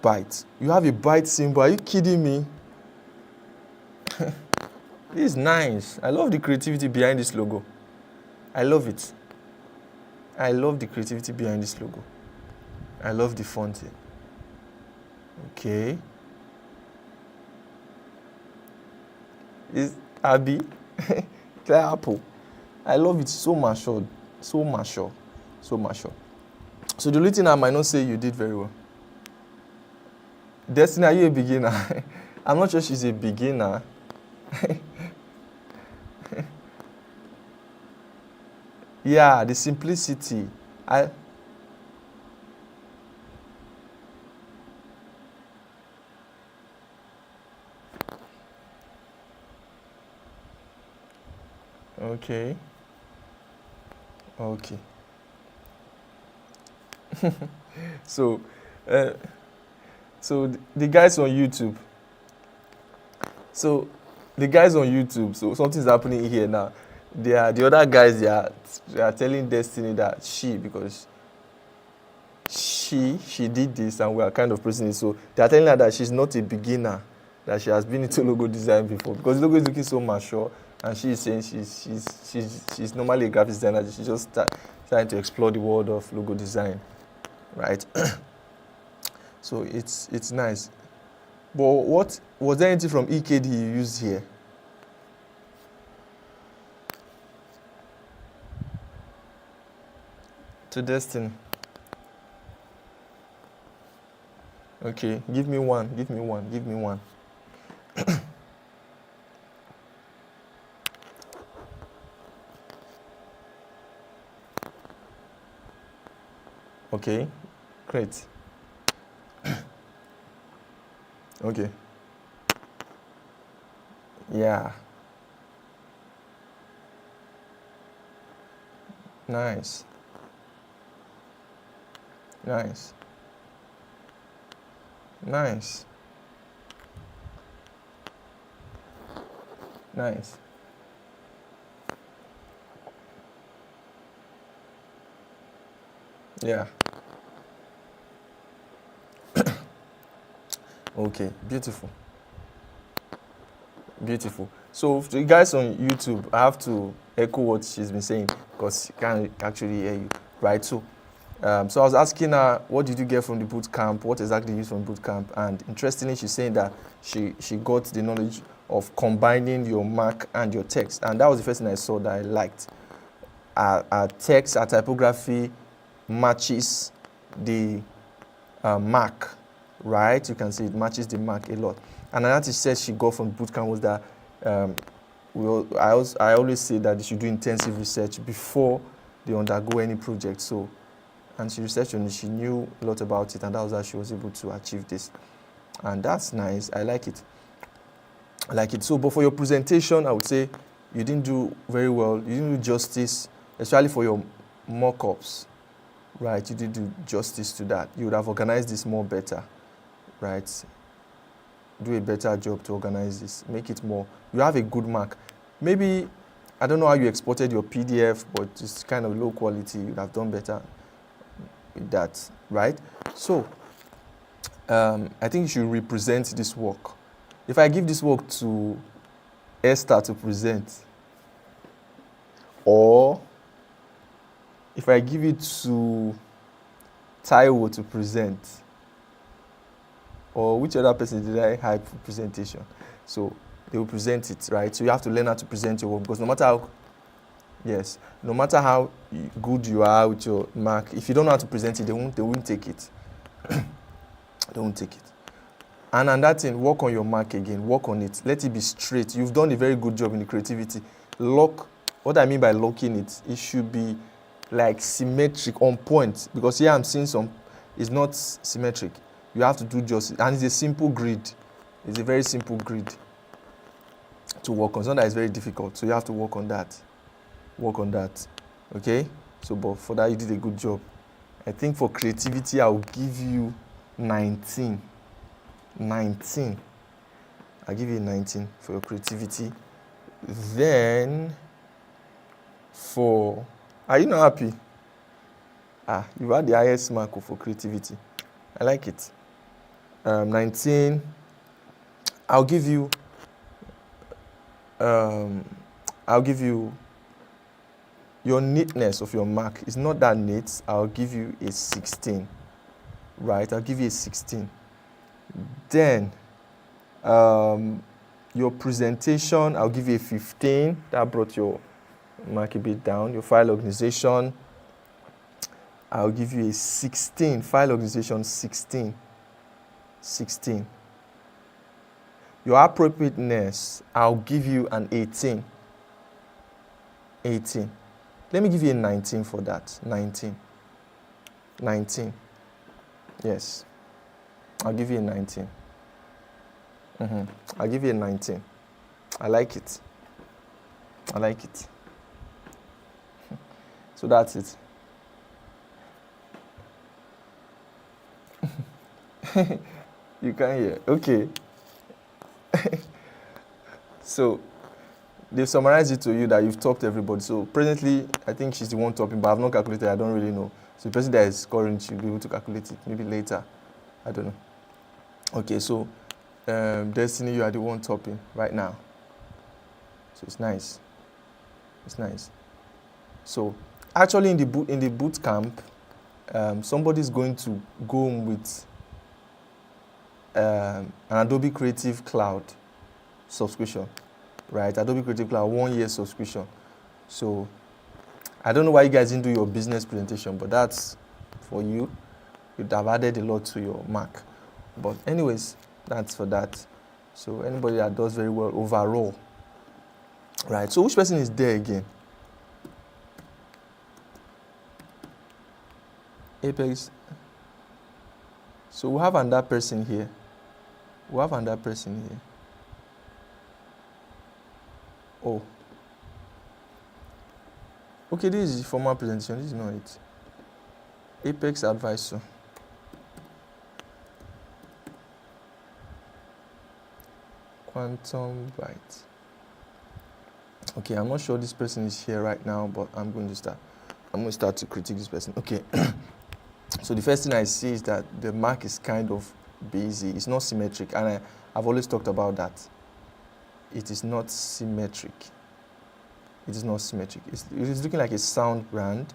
Byte. You have a byte symbol. Are you kidding me? This is nice. I love the creativity behind this logo. I love it. I love the creativity behind this logo. I love the font here. Okay. Is Abby? Clear apple. I love it. So mature. So mature. So mature. So the only thing I might not say you did very well. Destiny, are you a beginner? I'm not sure she's a beginner. Yeah, the simplicity. Okay. Okay. So, the guys on YouTube. So the guys on YouTube. So something's happening here now. The other guys. They are telling Destiny that because she did this, and we are kind of praising it. So they are telling her that she's not a beginner, that she has been into logo design before, because the logo is looking so mature, and she is saying she's normally a graphic designer. She's just trying to explore the world of logo design, right? So it's nice. But what was there anything from EKD you used here? To Destiny. Okay, give me one. Okay, great. Okay. Yeah. Nice. Nice. Nice. Nice. Yeah. Okay, beautiful. Beautiful. So for the guys on YouTube, I have to echo what she's been saying, because she can't actually hear you, right? So I was asking her, what did you get from the boot camp? What exactly you used from boot camp? And interestingly, she's saying that she got the knowledge of combining your mark and your text, and that was the first thing I saw that I liked. Our text, our typography matches the mark, right? You can see it matches the mark a lot. And another thing she said she got from bootcamp was that I always say that they should do intensive research before they undergo any project. So, and she researched on it, she knew a lot about it, and that was how she was able to achieve this. And that's nice. I like it. I like it. So, but for your presentation, I would say you didn't do very well. You didn't do justice especially for your mock-ups, right? You did do justice to that. You would have organized this more better, right? Do a better job to organize this. Make it more. You have a good mark. Maybe, I don't know how you exported your PDF, but it's kind of low quality. You'd have done better with that, right? So, I think you should represent this work. If I give this work to Esther to present, or if I give it to Taiwo to present, or which other person did I hire for presentation? So they will present it, right? So you have to learn how to present your work, because no matter how good you are with your mark, if you don't know how to present it, they won't take it. They won't take it. And that thing, work on your mark again. Work on it. Let it be straight. You've done a very good job in the creativity. What I mean by locking it, it should be like symmetric, on point. Because here I'm seeing it's not symmetric. You have to do justice. And it's a simple grid. It's a very simple grid to work on. It's not that it's very difficult. So you have to work on that. Work on that. Okay? So, but for that, you did a good job. I think for creativity, I'll give you 19. 19. I'll give you 19 for your creativity. Then, are you not happy? You've had the highest mark for creativity. I like it. 19. I'll give you your neatness of your mark. It's not that neat. I'll give you a 16. Right? I'll give you a 16. Then, your presentation, I'll give you a 15. That brought your mark a bit down. Your file organization, I'll give you a 16. File organization, 16. 16. Your appropriateness, I'll give you an 18. 18. Let me give you a 19 for that. 19. 19. Yes. I'll give you a 19. I'll give you a 19. I like it. I like it. So that's it. You can't hear. Okay. So they've summarized it to you that you've talked to everybody. So presently, I think she's the one talking, but I've not calculated. I don't really know. So the person that is scoring should be able to calculate it. Maybe later. I don't know. Okay, so Destiny, you are the one topping right now. So it's nice. It's nice. So actually, in the boot camp, somebody's going to go home with an Adobe Creative Cloud subscription, right? Adobe Creative Cloud 1 year subscription. So I don't know why you guys didn't do your business presentation, but that's for you. You'd have added a lot to your mark. But anyways, that's for that. So anybody that does very well overall, right? So which person is there again? Apex. So we have another person here. We have another person here. Oh. Okay, this is the formal presentation. This is not it. Apex advisor. Quantum byte. Okay, I'm not sure this person is here right now, but I'm going to start to critique this person. Okay. So the first thing I see is that the mark is kind of busy. It's not symmetric, and I've always talked about that. It is not symmetric. It is not symmetric. It is looking like a sound brand.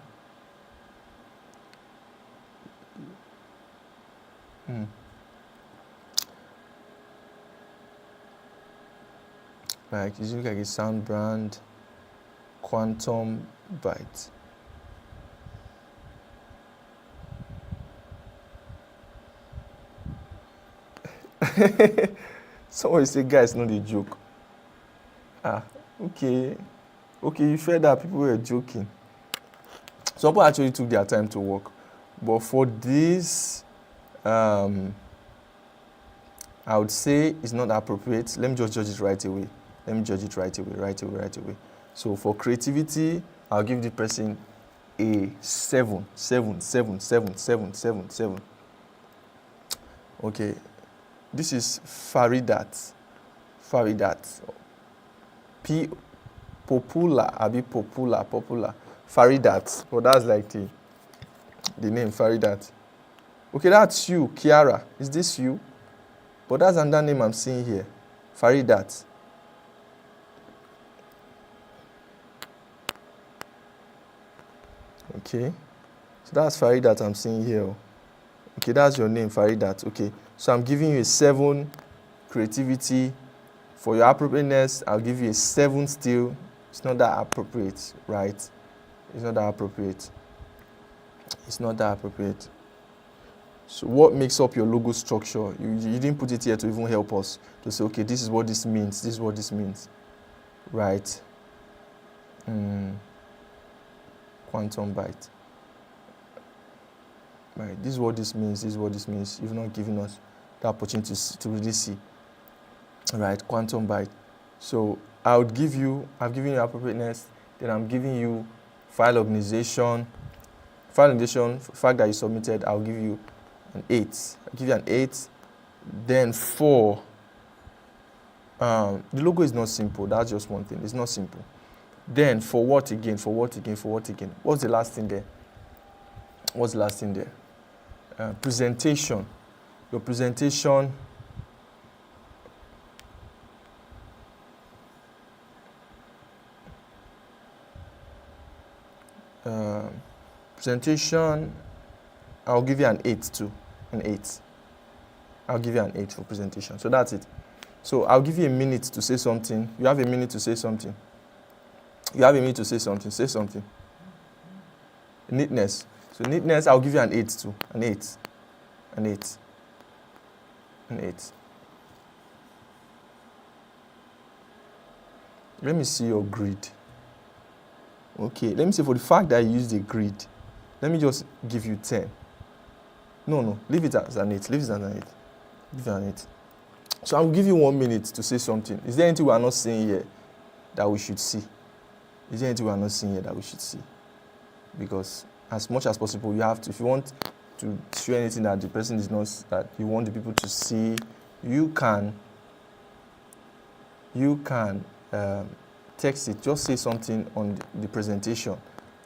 Like it's looking like a sound brand. Quantum byte. Someone say, guys, not a joke. Okay. Okay, you felt that people were joking. Some people actually took their time to work. But for this, I would say it's not appropriate. Let me just judge it right away. Let me judge it right away. So for creativity, I'll give the person a 7, 7, 7, 7, 7, 7, 7. Okay, this is Faridat. Faridat. Popular, popular. Faridat. Oh, that's like the name, Faridat. Okay, that's you, Kiara. Is this you? But that's another name I'm seeing here. Faridat. Okay. So that's Faridat I'm seeing here. Okay, that's your name, Faridat. Okay. So I'm giving you a 7 creativity. For your appropriateness, I'll give you a 7 still. It's not that appropriate, right? It's not that appropriate. It's not that appropriate. So what makes up your logo structure? You didn't put it here to even help us to say, okay, this is what this means. This is what this means, right? Quantum byte. Right. This is what this means. This is what this means. You've not given us the opportunity to really see. Right. Quantum byte. So I've given you appropriateness. Then I'm giving you file organization. File organization, fact that you submitted, I'll give you an 8. I'll give you an 8. Then for the logo is not simple. That's just one thing. It's not simple. Then for what again? For what again? For what again? What's the last thing there? What's the last thing there? Presentation. Your presentation. Presentation. I'll give you an 8 too. An 8. I'll give you an 8 for presentation. So that's it. So I'll give you a minute to say something. You have a minute to say something. You have a minute to say something. Say something. Neatness. So neatness, I'll give you an 8 too. An 8. An 8. An 8. Let me see your grid. Okay, let me see for the fact that you used a grid. Let me just give you 10. No, leave it as an 8. Leave it as an 8. Leave it as an 8. So I'll give you 1 minute to say something. Is there anything we are not saying here that we should see? Is there anything we are not seeing here that we should see? Because as much as possible, you have to, if you want to show anything that the person is not, that you want the people to see, you can text it. Just say something on the presentation,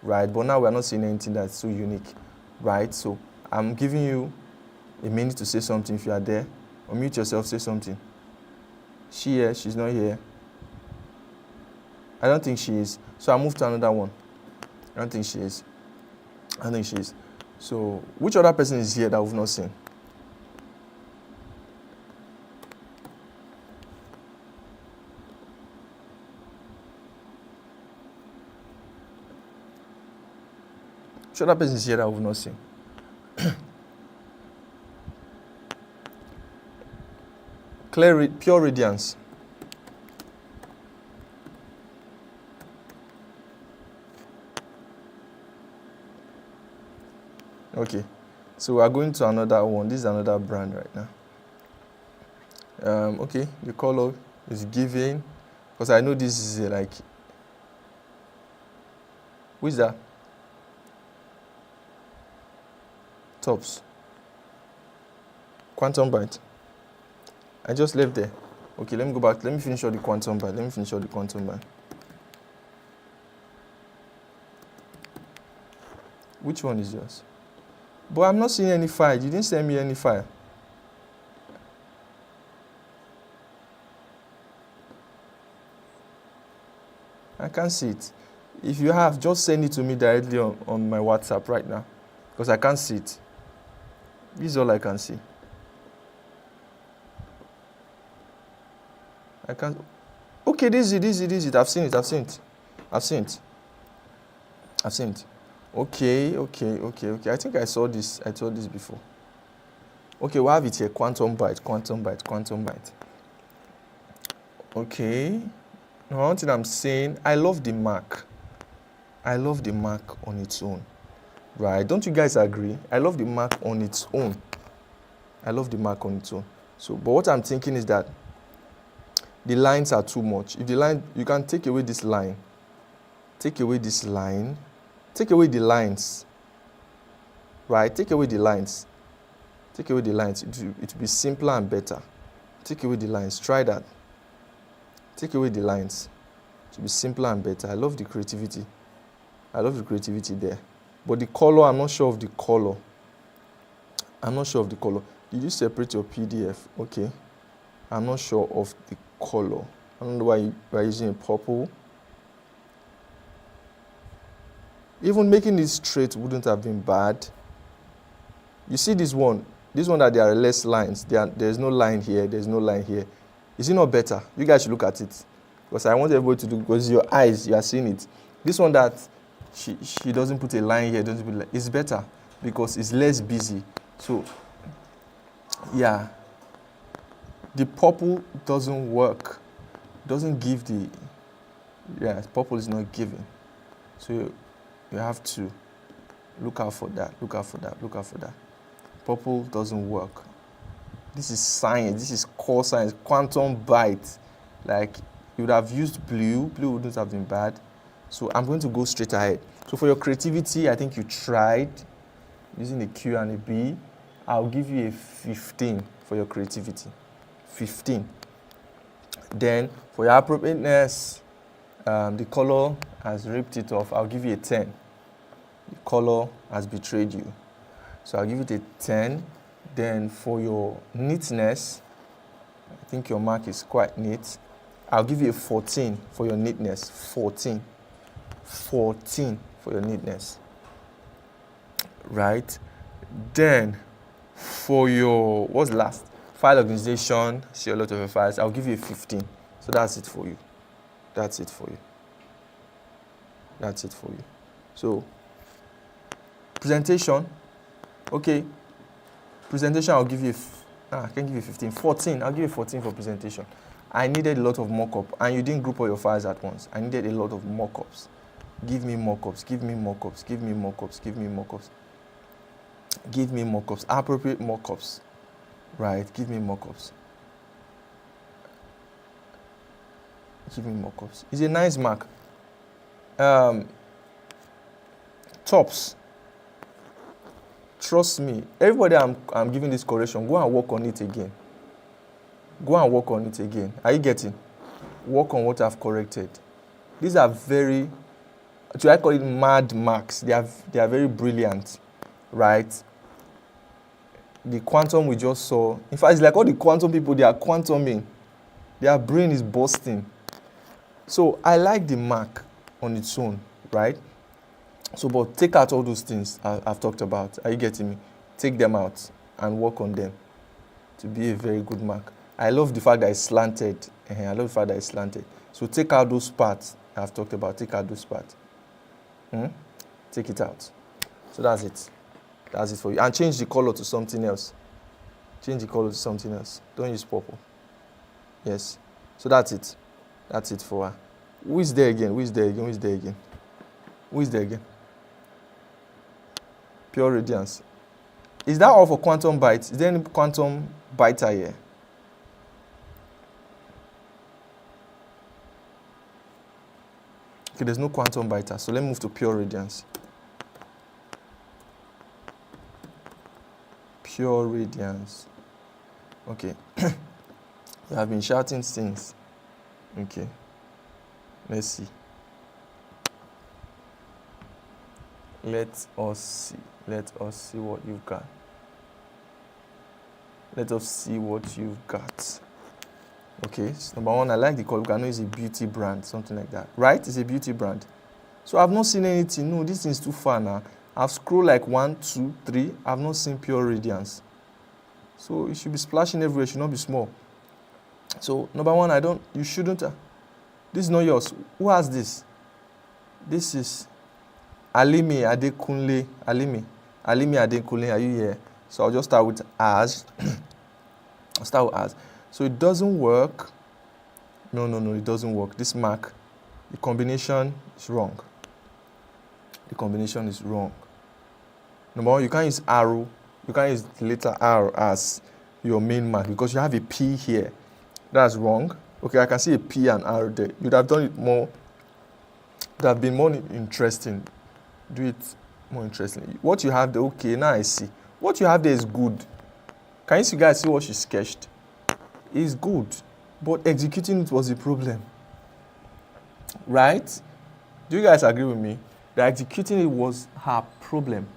right? But now we're not saying anything that's so unique, right? So I'm giving you a minute to say something if you are there. Unmute yourself, say something. She here, she's not here. I don't think she is. So I'll move to another one. I don't think she is. I don't think she is. So which other person is here that we've not seen? Which other person is here that we've not seen? Pure radiance. Okay, so we are going to another one. This is another brand right now. Okay, the color is given because I know this is like. Who is that? Tops. Quantum byte. I just left there. Okay, let me go back. Let me finish all the quantum byte. Which one is yours? But I'm not seeing any file. You didn't send me any file. I can't see it. If you have, just send it to me directly on my WhatsApp right now. Because I can't see it. This is all I can see. I can't. Okay, this is it. I've seen it. Okay. I think I saw this before. Okay, we have it here. Quantum byte. Okay. Now, one thing I'm saying, I love the mark. On its own. Right? Don't you guys agree? I love the mark on its own. So, but what I'm thinking is that the lines are too much. If the line, you can take away this line. take away this line, take away the lines, right? Take away the lines. Take away the lines. It will be simpler and better. Take away the lines. Try that. Take away the lines. It will be simpler and better. I love the creativity. I love the creativity there. But the color, I'm not sure of the color. I'm not sure of the color. Did you separate your PDF? Okay. I'm not sure of the color. I don't know why you are using a purple. Even making it straight wouldn't have been bad. You see this one that there are less lines. There's no line here, there's no line here. Is it not better? You guys should look at it. Because I want everybody to do, because your eyes, you are seeing it. This one that she doesn't put a line here, doesn't put it's better because it's less busy. So, yeah. The purple doesn't work. Doesn't give the, purple is not giving. So you have to look out for that, look out for that, look out for that. Purple doesn't work. This is science, this is core science, quantum byte. Like, you would have used blue wouldn't have been bad. So I'm going to go straight ahead. So for your creativity, I think you tried using a Q and a B. I'll give you a 15 for your creativity. 15. Then for your appropriateness, the color has ripped it off. I'll give you a 10. The color has betrayed you. So I'll give it a 10. Then for your neatness, I think your mark is quite neat. I'll give you a 14 for your neatness. 14. 14 for your neatness. Right? Then for your, what's last? File organization, see a lot of your files. I'll give you a 15. So that's it for you. That's it for you. That's it for you. So, presentation. Okay. Presentation, I'll give you, I can give you 15. 14, I'll give you 14 for presentation. I needed a lot of mock-up, and you didn't group all your files at once. I needed a lot of mock-ups. Give me mock-ups, give me mock-ups, give me mock-ups, give me mock-ups. Give me mock-ups, appropriate mock-ups. Right, give me mock-ups. Give me mock-ups. It's a nice mark. Tops. Trust me. Everybody I'm giving this correction, go and work on it again. Go and work on it again. Are you getting? Work on what I've corrected. These are very, I call it mad marks. They are very brilliant, right? The quantum we just saw. In fact, it's like all the quantum people, they are quantuming. Their brain is bursting. So I like the mark on its own, right? So, but take out all those things I've talked about. Are you getting me? Take them out and work on them to be a very good mark. I love the fact that it's slanted. I love the fact that it's slanted. So take out those parts I've talked about. Take out those parts. Take it out. So that's it. That's it for you. And change the color to something else. Change the color to something else. Don't use purple. Yes. So that's it. That's it for her. Who is there again? Who is there again? Who is there again? Who is there again? Pure radiance. Is that all for quantum bytes? Is there any quantum byte here? Okay, there's no quantum byte. So let's move to pure radiance. Pure radiance. Okay. You have been shouting things. Okay. Let's see. Let us see. Let us see what you've got. Let us see what you've got. Okay, so number one, I like the color. I know it's a beauty brand, something like that. Right? It's a beauty brand. So I've not seen anything. No, this is too far now. I've scrolled like 1, 2, 3. I've not seen pure radiance. So it should be splashing everywhere. It should not be small. So number one, you shouldn't. This is not yours. Who has this? This is Alimi Adekunle. Alimi Adekunle, are you here? So I'll just start with as. I'll start with as. So it doesn't work. No, it doesn't work. This mark, the combination is wrong. The combination is wrong. Number one, you can't use arrow. You can't use the letter R as your main mark because you have a P here. That's wrong. Okay, I can see a P and R there. You'd have done it more That have been more interesting. Do it more interesting. What you have there, okay, now I see. What you have there is good. Can you guys see what she sketched? It's good, but executing it was the problem. Right? Do you guys agree with me? That executing it was her problem.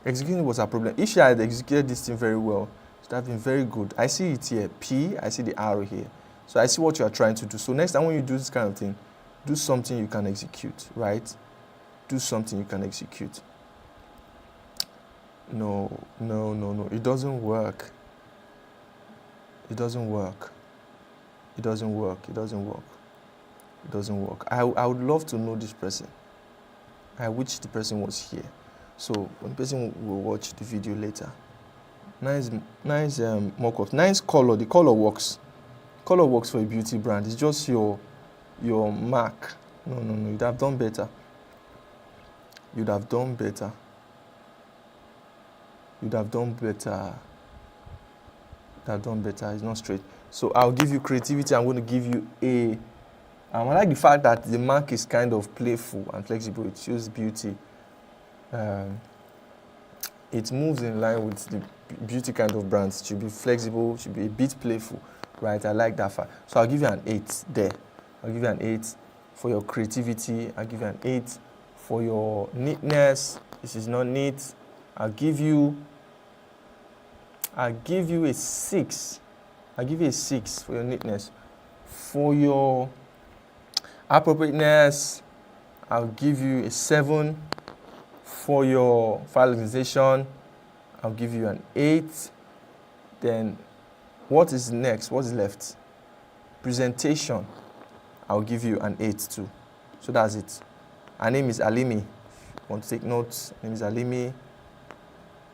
Executing it was her problem. If she had executed this thing very well, it would have been very good. I see it here, P, I see the arrow here. So I see what you are trying to do. So next time when you do this kind of thing, do something you can execute, right? Do something you can execute. No. It doesn't work. It doesn't work. It doesn't work. It doesn't work. It doesn't work. I would love to know this person. I wish the person was here. So when the person will watch the video later. Nice mock-up. Nice color. The color works. Color works for a beauty brand. It's just your mark. No. You'd have done better. You'd have done better. You'd have done better. You'd have done better. It's not straight. So I'll give you creativity. I'm going to give you a. I like the fact that the mark is kind of playful and flexible. It shows beauty. It moves in line with the beauty kind of brands. It should be flexible. It should be a bit playful, right? I like that fact. So I'll give you an 8 there. I'll give you an 8 for your creativity. I'll give you an 8 for your neatness. This is not neat. I'll give you a 6. I'll give you a 6 for your neatness. For your appropriateness, I'll give you a 7. For your file organization, I'll give you an 8. Then what is next? What is left? Presentation, I'll give you an 8 too. So that's it. Her name is Alimi. Want to take notes? Her name is Alimi.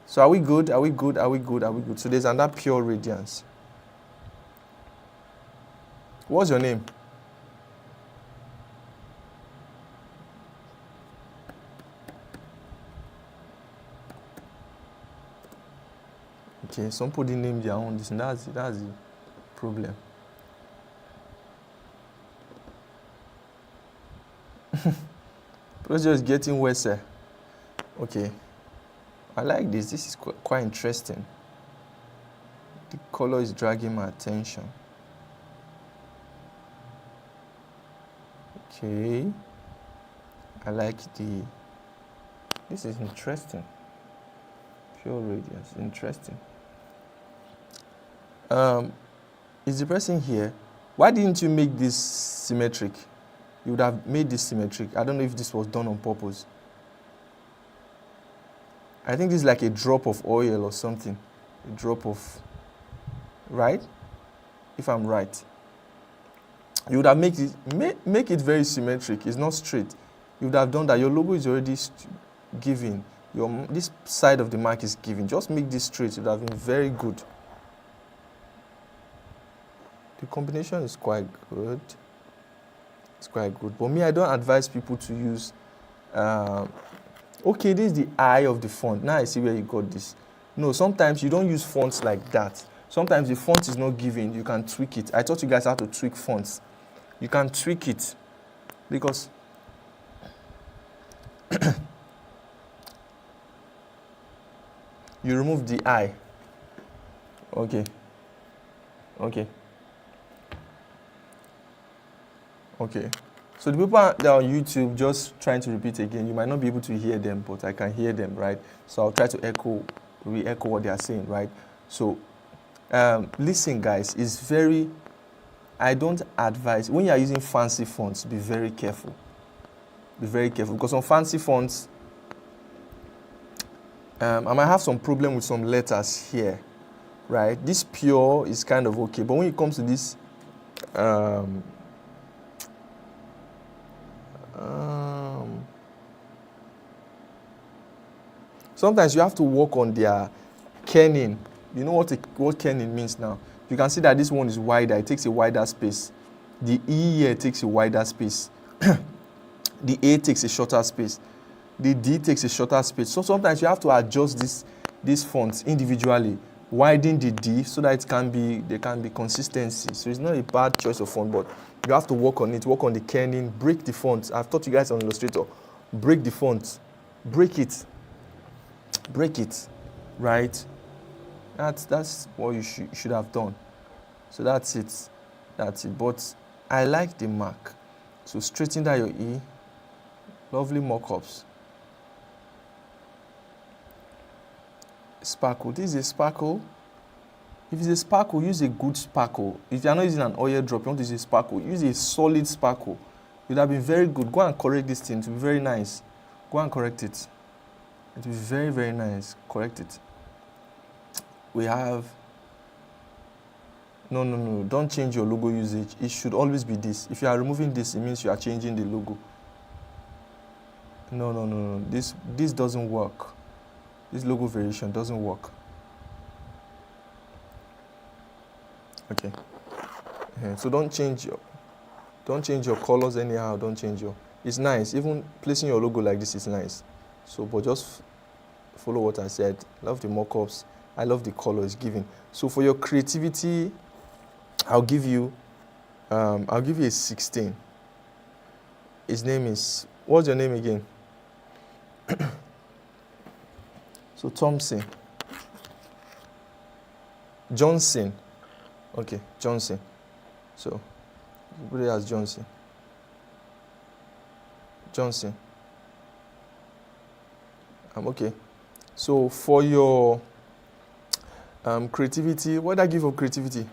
So are we good? Are we good? Are we good? Are we good? So there's another pure radiance. What's your name? Okay, some people didn't name their own. That's the problem. Project is getting worse. Okay. I like this. This is quite interesting. The color is dragging my attention. Okay. I like this is interesting. Pure radiance. Interesting. Is the person here? Why didn't you make this symmetric? You would have made this symmetric. I don't know if this was done on purpose. I think this is like a drop of oil or something. A drop of, right? If I'm right. You would have make it very symmetric. It's not straight. You would have done that. Your logo is already giving. This side of the mark is giving. Just make this straight. It would have been very good. The combination is quite good. It's quite good. But me, I don't advise people to use... okay, this is the eye of the font. Now I see where you got this. No, sometimes you don't use fonts like that. Sometimes the font is not giving. You can tweak it. I taught you guys how to tweak fonts. You can tweak it. Because... you remove the eye. Okay. Okay. Okay. So the people that are on YouTube just trying to repeat again, you might not be able to hear them, but I can hear them, right? So I'll try to re-echo what they are saying, right? So listen, guys, it's very... I don't advise... When you are using fancy fonts, be very careful. Be very careful. Because on fancy fonts, I might have some problem with some letters here, right? This pure is kind of okay. But when it comes to this... sometimes you have to work on their kerning. You know what kerning means now? You can see that this one is wider. It takes a wider space. The E here takes a wider space. The A takes a shorter space. The D takes a shorter space. So sometimes you have to adjust these fonts individually widen the D so that there can be consistency. So it's not a bad choice of font, but you have to work on it, work on the kerning, break the font. I've taught you guys on Illustrator. Break the font. Break it. Break it. Right? That's what you should have done. So that's it. That's it. But I like the mark. So straighten down your E. Lovely mock-ups. Sparkle. This is a sparkle. If it's a sparkle, use a good sparkle. If you're not using an oil drop, you want to use a sparkle, use a solid sparkle. It would have been very good. Go and correct this thing. It will be very nice. Go and correct it. It will be very, very nice. Correct it. We have... No. Don't change your logo usage. It should always be this. If you are removing this, it means you are changing the logo. No. This doesn't work. This logo variation doesn't work. Okay. So don't change your colors anyhow. Don't change your. It's nice. Even placing your logo like this is nice. So, but just follow what I said. Love the mock-ups. I love the colors given. So for your creativity, I'll give you a 16. His name is. What's your name again? So Thompson. Johnson. Okay, Johnson. So, put it as Johnson. Johnson. Okay. So, for your creativity, what did I give for creativity?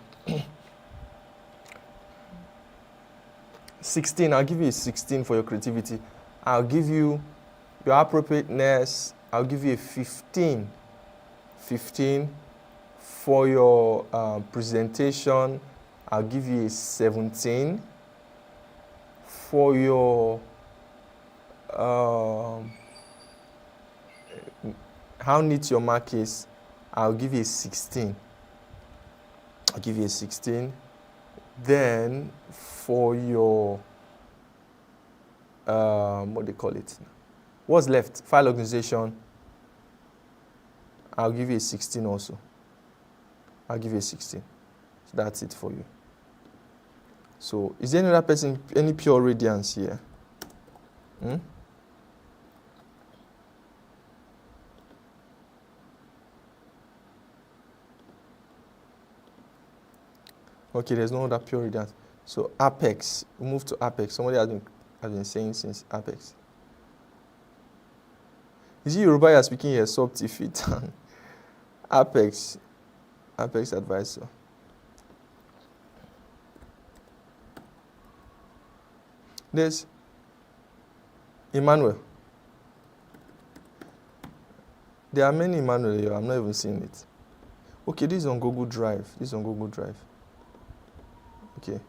16. I'll give you a 16 for your creativity. I'll give you your appropriateness. I'll give you a 15. 15. For your presentation, I'll give you a 17. For your how neat your mark is, I'll give you a 16. I'll give you a 16. Then for your what do you call it? What's left? File organization. I'll give you a 16 also. I'll give you a 16. So that's it for you. So is there any other person, any pure radiance here? Okay, there's no other pure radiance. So Apex, we move to Apex. Somebody has been saying since Apex. Is it Yoruba you're speaking here? Fit. Apex advisor. There's Emmanuel. There are many Emmanuel here. I'm not even seeing it. Okay, this is on Google Drive. Okay.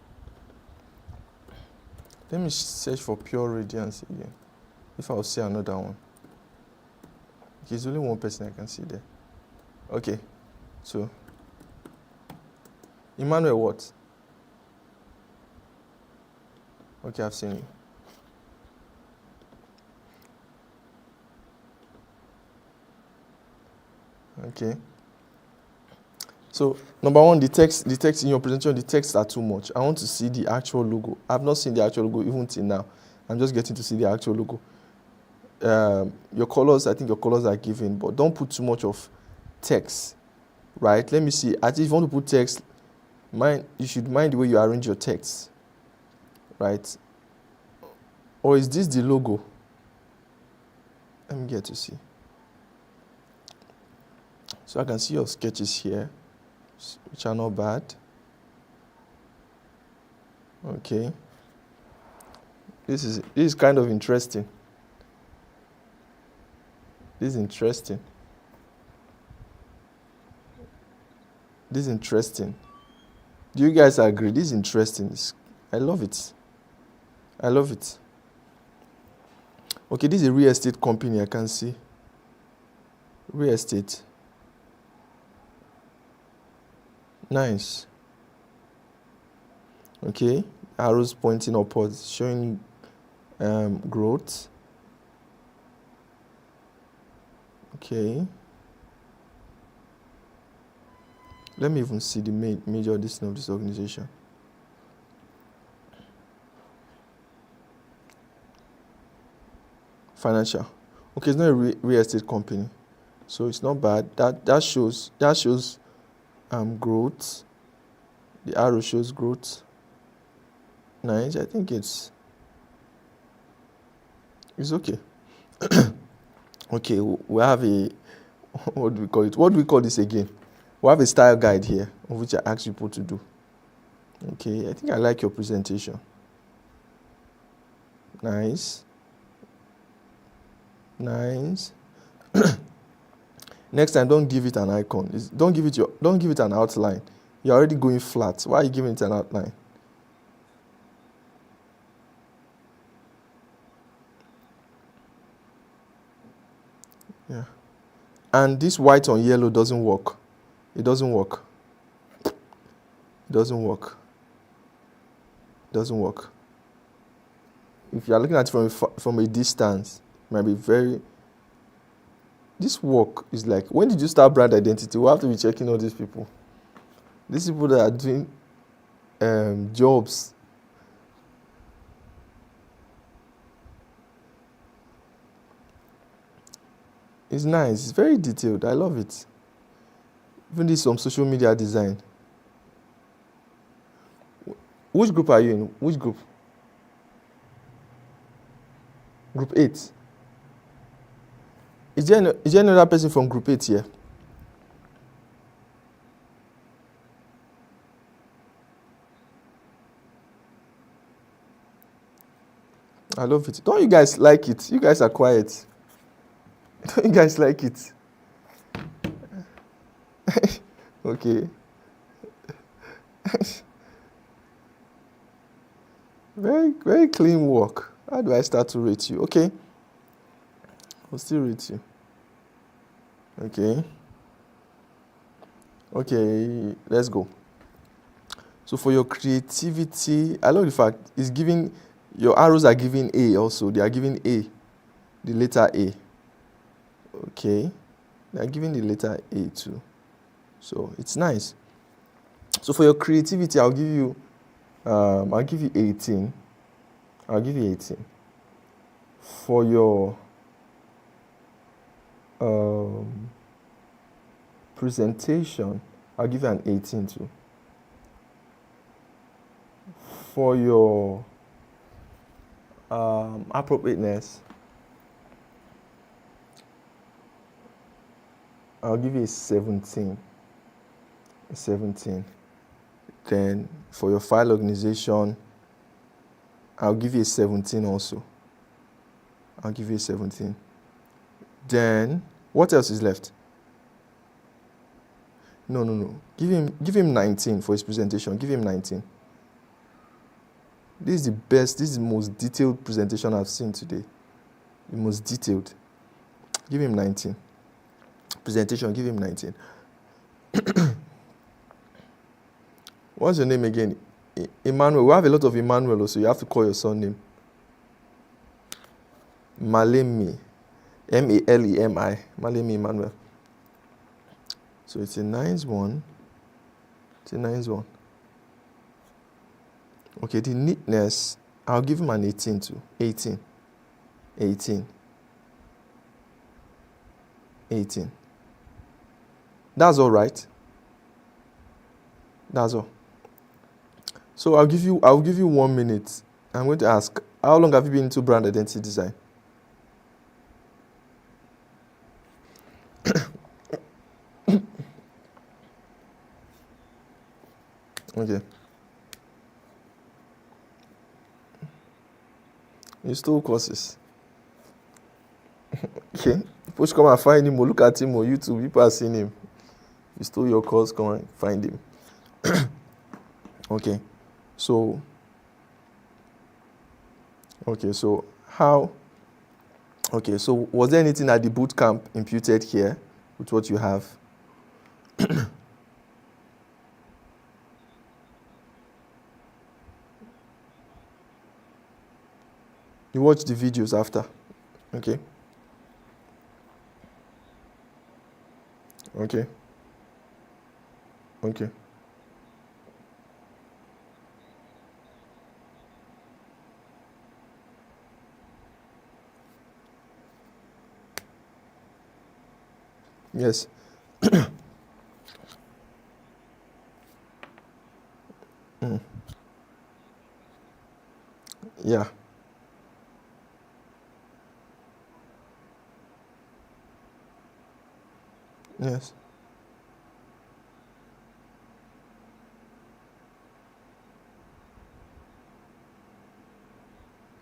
Let me search for pure radiance again. If I'll see another one. There's only one person I can see there. Okay. So, Emmanuel what? Okay, I've seen it. Okay. So, number one, the text in your presentation, the texts are too much. I want to see the actual logo. I've not seen the actual logo even till now. I'm just getting to see the actual logo. Your colors, I think your colors are given, but don't put too much of text, right? Let me see. If you want to put text, you should mind the way you arrange your text, right? Or is this the logo? Let me get to see. So I can see your sketches here, which are not bad. Okay. This is kind of interesting. This is interesting. Do you guys agree? This is interesting. I love it. Okay, this is a real estate company I can see. Real estate. Nice. Okay, arrows pointing upwards, showing growth. Okay. Let me even see the major listing of this organization. Financial. Okay, it's not a real estate company, so it's not bad. That shows growth. The arrow shows growth. Nice. I think it's okay. Okay, we have a what do we call it? What do we call this again? We have a style guide here, of which I ask people to do. Okay, I think I like your presentation. Nice. Nice. Next time, don't give it an icon. Don't give it an outline. You're already going flat. Why are you giving it an outline? Yeah. And this white on yellow doesn't work. It doesn't work. It doesn't work. It doesn't work. If you are looking at it from a distance, it might be very. This work is like, when did you start brand identity? We'll have to be checking all these people. These people that are doing jobs. It's nice. It's very detailed. I love it. Even this some social media design. Which group are you in? Which group? Group 8. Is there another person from group 8 here? I love it. Don't you guys like it? You guys are quiet. Don't you guys like it? Okay. Very, very clean work. How do I start to rate you? Okay. I'll still rate you. Okay. Okay, let's go. So for your creativity, I love the fact it's giving, your arrows are giving A also. They are giving A, the letter A. Okay. They are giving the letter A too. So it's nice. So for your creativity, I'll give you 18. I'll give you 18. For your presentation, I'll give you an 18 too. For your appropriateness, I'll give you a 17. A 17. Then for your file organization, I'll give you a 17 also. I'll give you a 17. Then what else is left? No. Give him 19 for his presentation. Give him 19. This is the best, this is the most detailed presentation I've seen today. The most detailed. Give him 19. Presentation, give him 19. What's your name again? Emmanuel. We have a lot of Emmanuel also. You have to call your son name. Malemi. Malemi. Malemi Emmanuel. So it's a nice one. It's a nice one. Okay, the neatness, I'll give him an 18 too. 18. 18. 18. That's all right. That's all. So I'll give you 1 minute. I'm going to ask, how long have you been into brand identity design? Okay. You stole courses. Okay. People should come and find him or look at him on YouTube. People are seeing him. You stole your course, come and find him. Okay. So was there anything at the boot camp imputed here with what you have? You watch the videos after. Okay. Okay. Okay. Yes. Yeah. Yes.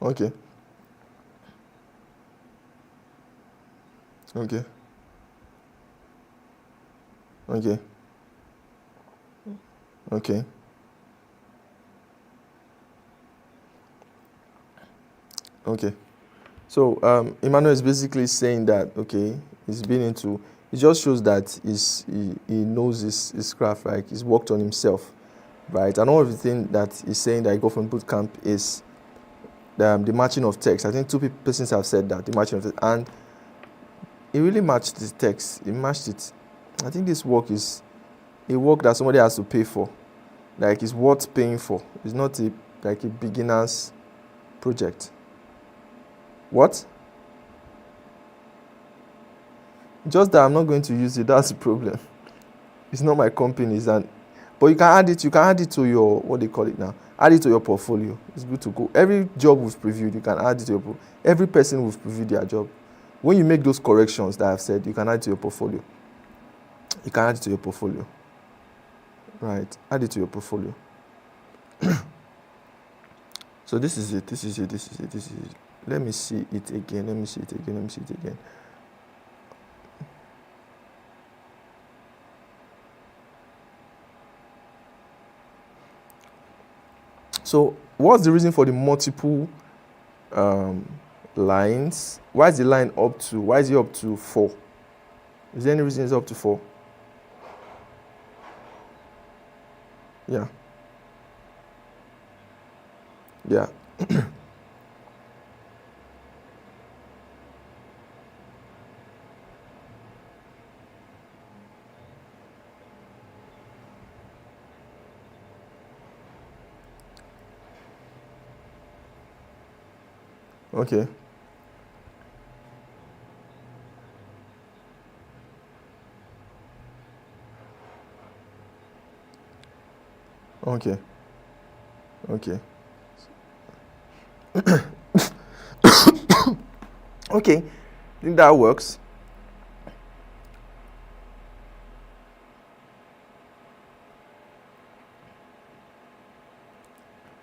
Okay. Okay. Okay. Okay. Okay. So Emmanuel is basically saying that okay, he's been into. It just shows that he knows his craft, right? He's worked on himself, right? And all of the thing that he's saying that he got from boot camp is the matching of text. I think two persons have said that the matching of text, and he really matched the text. He matched it. I think this work is a work that somebody has to pay for. Like it's worth paying for. It's not like a beginner's project. What? Just that I'm not going to use it. That's the problem. It's not my company's, but you can add it. You can add it to your what they call it now. Add it to your portfolio. It's good to go. Every job we've previewed, you can add it to your. Every person we've previewed their job. When you make those corrections that I've said, you can add it to your portfolio. You can add it to your portfolio. Right. Add it to your portfolio. So this is it. This is it. This is it. This is it. Let me see it again. Let me see it again. Let me see it again. So what's the reason for the multiple lines? Why is the line up to? Why is it up to 4? Is there any reason it's up to 4? Yeah. Yeah. Okay. Okay. Okay. Okay. I think that works.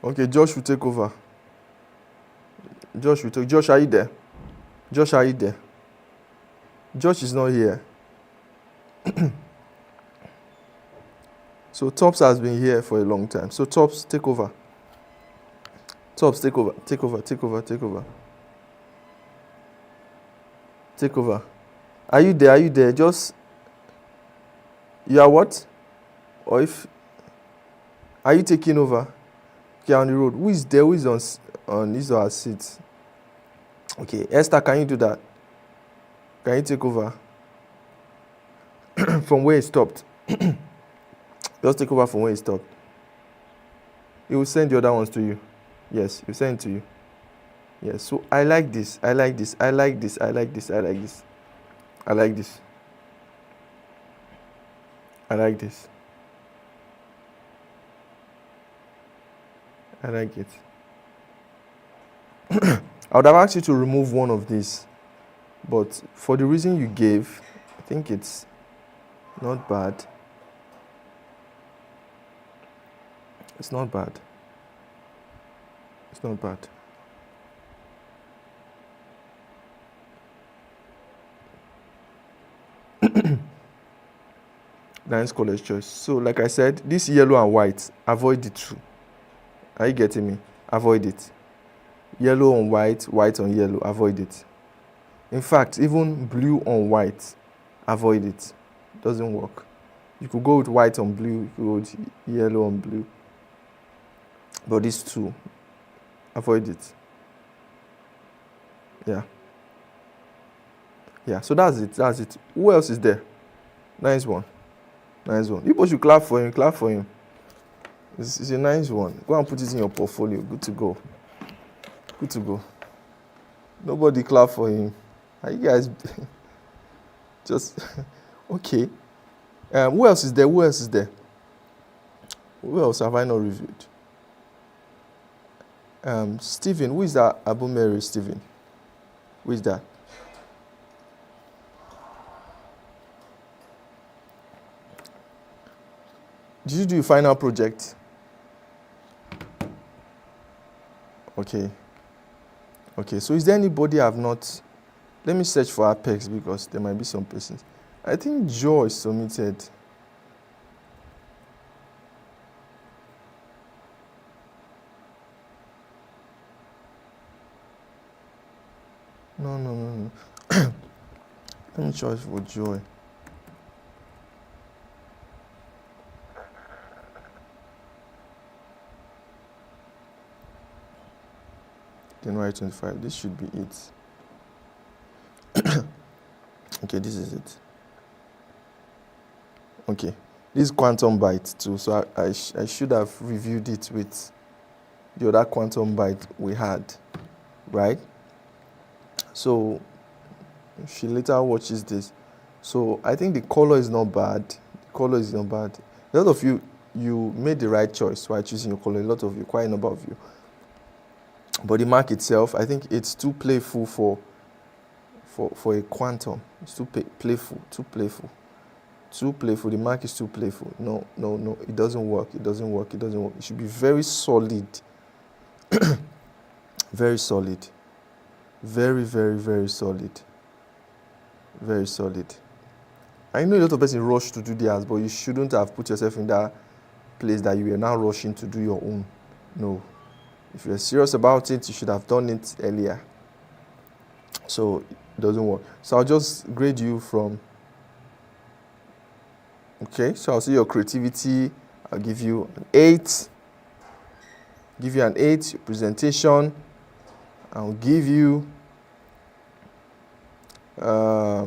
Okay, Josh will take over. Josh will take. Josh, are you there? Josh, are you there? Josh is not here. So Tops has been here for a long time. So Tops, take over. Tops, take over. Take over. Take over. Take over. Take over. Are you there? Are you there? Just you are what? Or if are you taking over? Okay, on the road. Who is there? Who is on his or her seat? Okay, Esther, can you do that? Can you take over from where it stopped? Just take over from where it stopped. He will send the other ones to you. Yes, he will send it to you. Yes. So I like this. I like this. I like this. I like this. I like this. I like this. I like this. I like it. I would have asked you to remove one of these, but for the reason you gave, I think it's not bad. It's not bad. It's not bad. Nice college choice. So, like I said, this yellow and white, avoid the two. Are you getting me? Avoid it. Yellow on white, white on yellow, avoid it. In fact, even blue on white, avoid it. Doesn't work. You could go with white on blue, you could go with yellow on blue. But these two, avoid it. Yeah. Yeah, so that's it. That's it. Who else is there? Nice one. Nice one. You both should clap for him. Clap for him. It's a nice one. Go and put it in your portfolio. Good to go. Good to go. Nobody clap for him. Are you guys just okay? Who else is there? Who else is there? Who else have I not reviewed? Stephen. Who is that? Abu Mary Stephen. Who is that? Did you do your final project? Okay. Okay, so is there anybody I've not... Let me search for Apex because there might be some persons. I think Joy submitted. No. Let me search for Joy. January 25. This should be it. Okay, this is it. Okay, this is Quantum Byte too. So I should have reviewed it with the other Quantum Byte we had, right? So she later watches this. So I think the color is not bad. The color is not bad. A lot of you made the right choice by choosing your color. A lot of you, quite a number of you. But the mark itself, I think it's too playful for a quantum. It's too playful. The mark is too playful. No. It doesn't work. It should be very solid. Very solid. Very, very, very solid. Very solid. I know a lot of people rush to do theirs, but you shouldn't have put yourself in that place that you are now rushing to do your own. No. If you're serious about it, you should have done it earlier. So it doesn't work. So I'll just grade you from... Okay, so I'll see your creativity. I'll give you an 8. Give you an 8. Your presentation, I'll give you a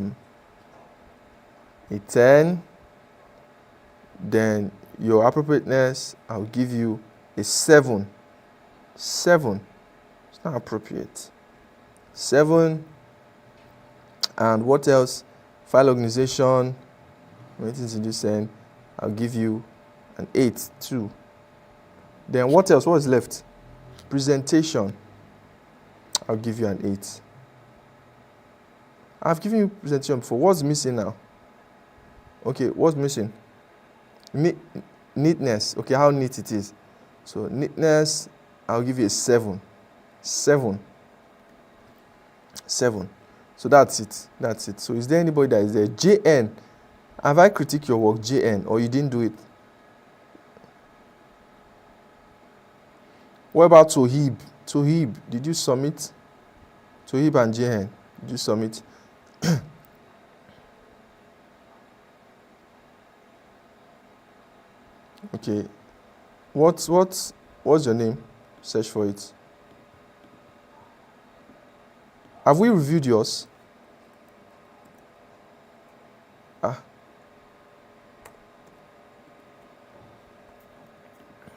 10. Then your appropriateness, I'll give you a 7. 7. It's not appropriate. 7. And what else? File organization, meetings in this end, I'll give you an 8 too. Then what else? What is left? Presentation, I'll give you an 8. I've given you presentation before. What's missing now? Okay, what's missing? Neatness. Okay, how neat it is. So neatness, I'll give you a 7. 7. So that's it. So is there anybody that is there? JN. Have I critiqued your work, JN, or you didn't do it? What about Tohib? Tohib, did you submit? Tohib and JN, did you submit? Okay. What's your name? Search for it. Have we reviewed yours?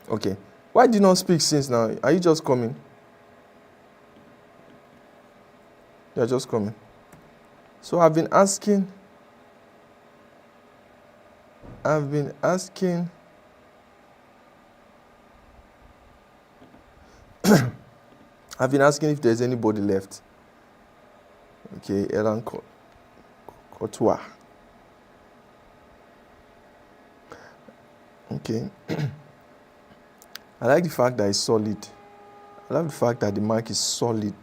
Okay. Why do you not speak since now? Are you just coming? You're just coming. So I've been asking. I've been asking if there's anybody left. Okay, Elan Courtois. Okay. I like the fact that it's solid. I love the fact that the mark is solid.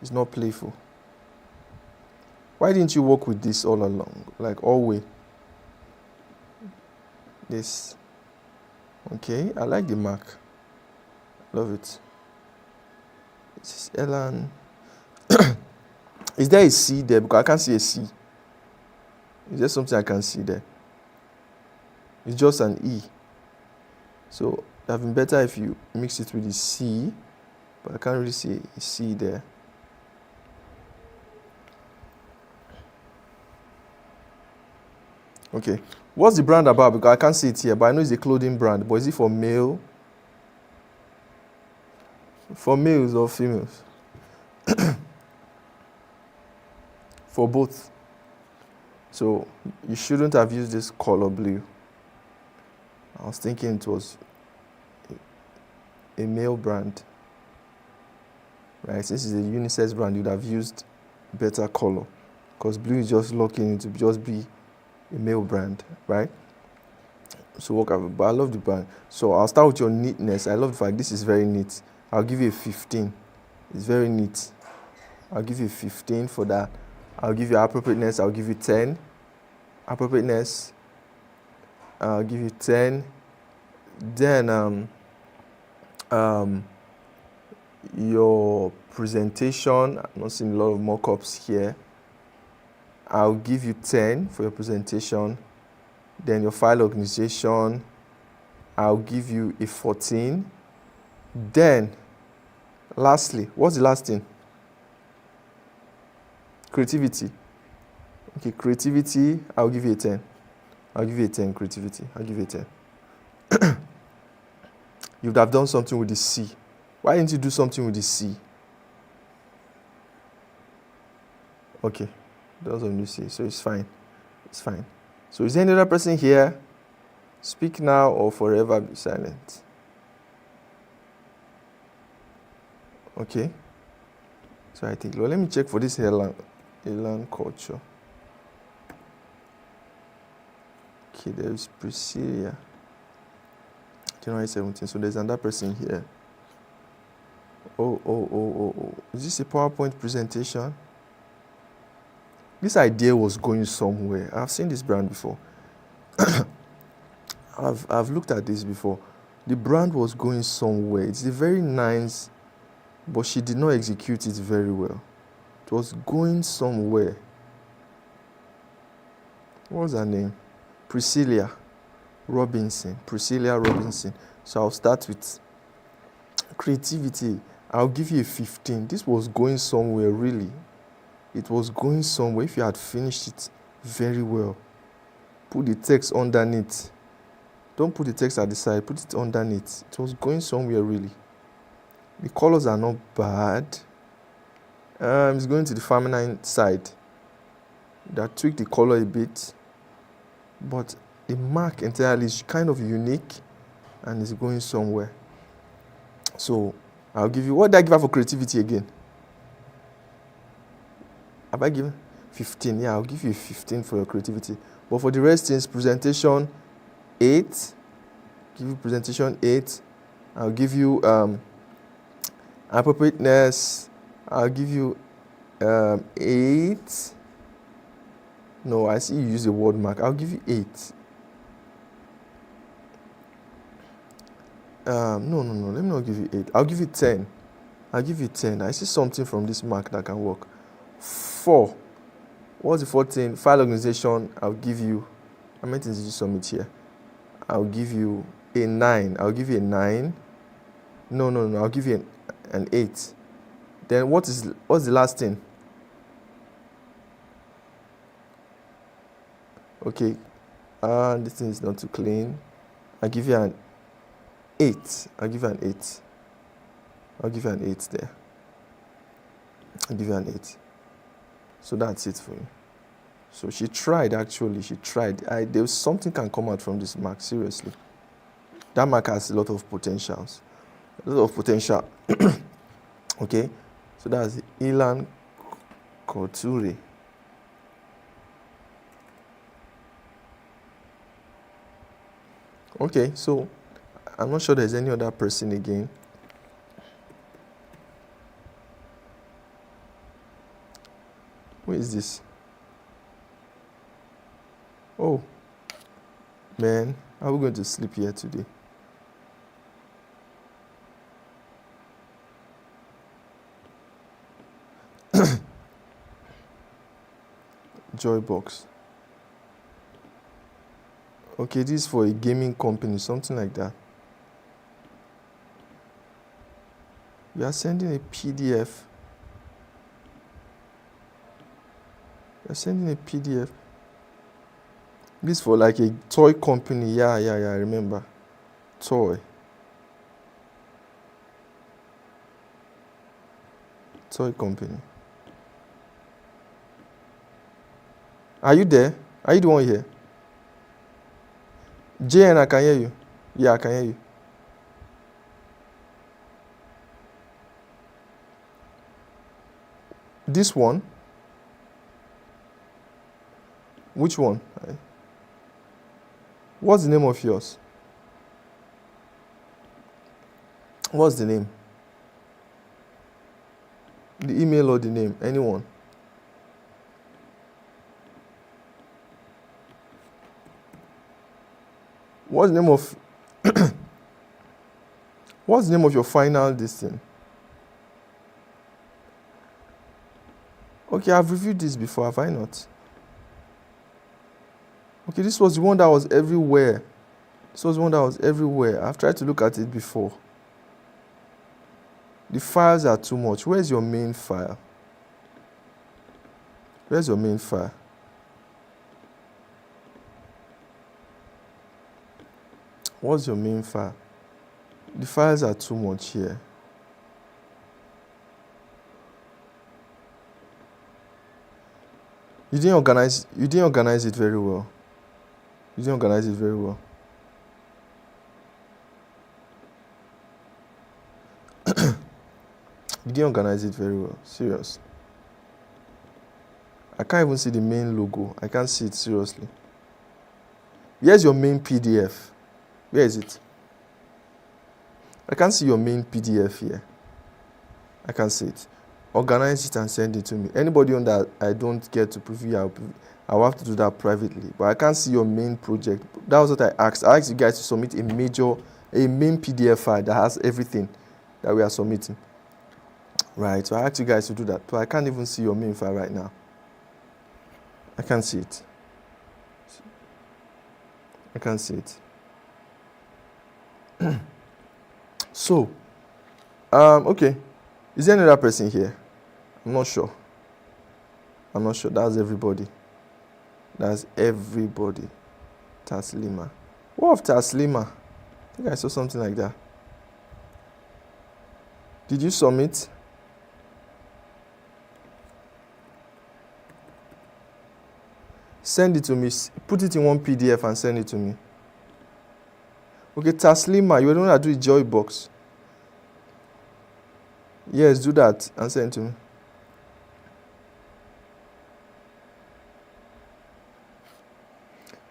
It's not playful. Why didn't you work with this all along? Like always. This. Okay, I like the mark. Love it. This is Elan. Is there a C there? Because I can't see a C. Is there something I can see there? It's just an E. So it would have been better if you mix it with the C, but I can't really see a C there. Okay. What's the brand about? Because I can't see it here, but I know it's a clothing brand. But is it for male? For males or females? For both. So you shouldn't have used this color blue. I was thinking it was a male brand. Right? Since it's a unisex brand, you'd have used better color. Because blue is just looking to just be a male brand, right? So but I love the brand. So I'll start with your neatness. I love the fact this is very neat. I'll give you a 15. It's very neat. I'll give you a 15 for that. I'll give you appropriateness. I'll give you 10. Appropriateness. I'll give you 10. Then your presentation. I'm not seeing a lot of mock-ups here. I'll give you 10 for your presentation. Then your file organization, I'll give you a 14. Then, lastly, what's the last thing? Creativity. Okay, creativity, I'll give you a 10. I'll give you a 10, creativity. I'll give you a 10. You'd have done something with the C. Why didn't you do something with the C? Okay, that's what you see. So it's fine. It's fine. So is there any other person here? Speak now or forever be silent. Okay. So I think, let me check for this Elan culture. Okay, there is Priscilla. January 17. So there's another person here. Oh. Is this a PowerPoint presentation? This idea was going somewhere. I've seen this brand before. I've looked at this before. The brand was going somewhere. It's a very nice, but she did not execute it very well. It was going somewhere. What was her name? Priscilla Robinson. So I'll start with creativity. I'll give you a 15. This was going somewhere, really. It was going somewhere. If you had finished it very well, put the text underneath. Don't put the text at the side. Put it underneath. It was going somewhere, really. The colors are not bad. It's going to the feminine side. That tweaked the color a bit. But the mark entirely is kind of unique and it's going somewhere. So I'll give you, what did I give her for creativity again? Have I given 15? Yeah, I'll give you 15 for your creativity. But for the rest things, presentation 8. Give you presentation 8. I'll give you appropriateness. I'll give you 8. No, I see you use a word mark. I'll give you 8. No. Let me not give you 8. I'll give you 10. I'll give you 10. I see something from this mark that can work. 4. What's the 14? File organization. I'll give you. I meant to submit here. I'll give you a 9. I'll give you a 9. No. I'll give you an 8. Then what's the last thing? Okay. This thing is not too clean. I'll give you an 8. I'll give you an 8. I'll give you an 8 there. I'll give you an 8. So that's it for you. So she tried, actually. She tried. There was something can come out from this mark, seriously. That mark has a lot of potentials. A lot of potential. Okay? So that's Elan Couture. Okay, so I'm not sure there's any other person again. Who is this? Oh, man, how are we going to sleep here today? Joybox. Okay, this is for a gaming company, something like that. We are sending a PDF. We are sending a PDF. This for like a toy company. Yeah, I remember. Toy company. Are you there? Are you the one here? JN, I can hear you. Yeah, I can hear you. This one? Which one? What's the name of yours? What's the name? The email or the name? Anyone? What's the name of what's the name of your final this thing? Okay, I've reviewed this before, have I not? Okay, this was the one that was everywhere. This was the one that was everywhere. I've tried to look at it before. The files are too much. Where's your main file? Where's your main file? What's your main file? The files are too much here. You didn't organize it very well. You didn't organize it very well. You didn't organize it very well. Serious. I can't even see the main logo. I can't see it, seriously. Here's your main PDF. Where is it? I can't see your main PDF here. I can't see it. Organize it and send it to me. Anybody on that I don't get to preview, I'll have to do that privately. But I can't see your main project. That was what I asked. I asked you guys to submit a main PDF file that has everything that we are submitting. Right, so I asked you guys to do that. So I can't even see your main file right now. I can't see it. I can't see it. So, okay. Is there another person here? I'm not sure. That's everybody. Taslima. What of Taslima? I think I saw something like that. Did you submit? Send it to me. Put it in one PDF and send it to me. Okay, Taslima, you're the one that do the Joy box. Yes, do that and send it to me.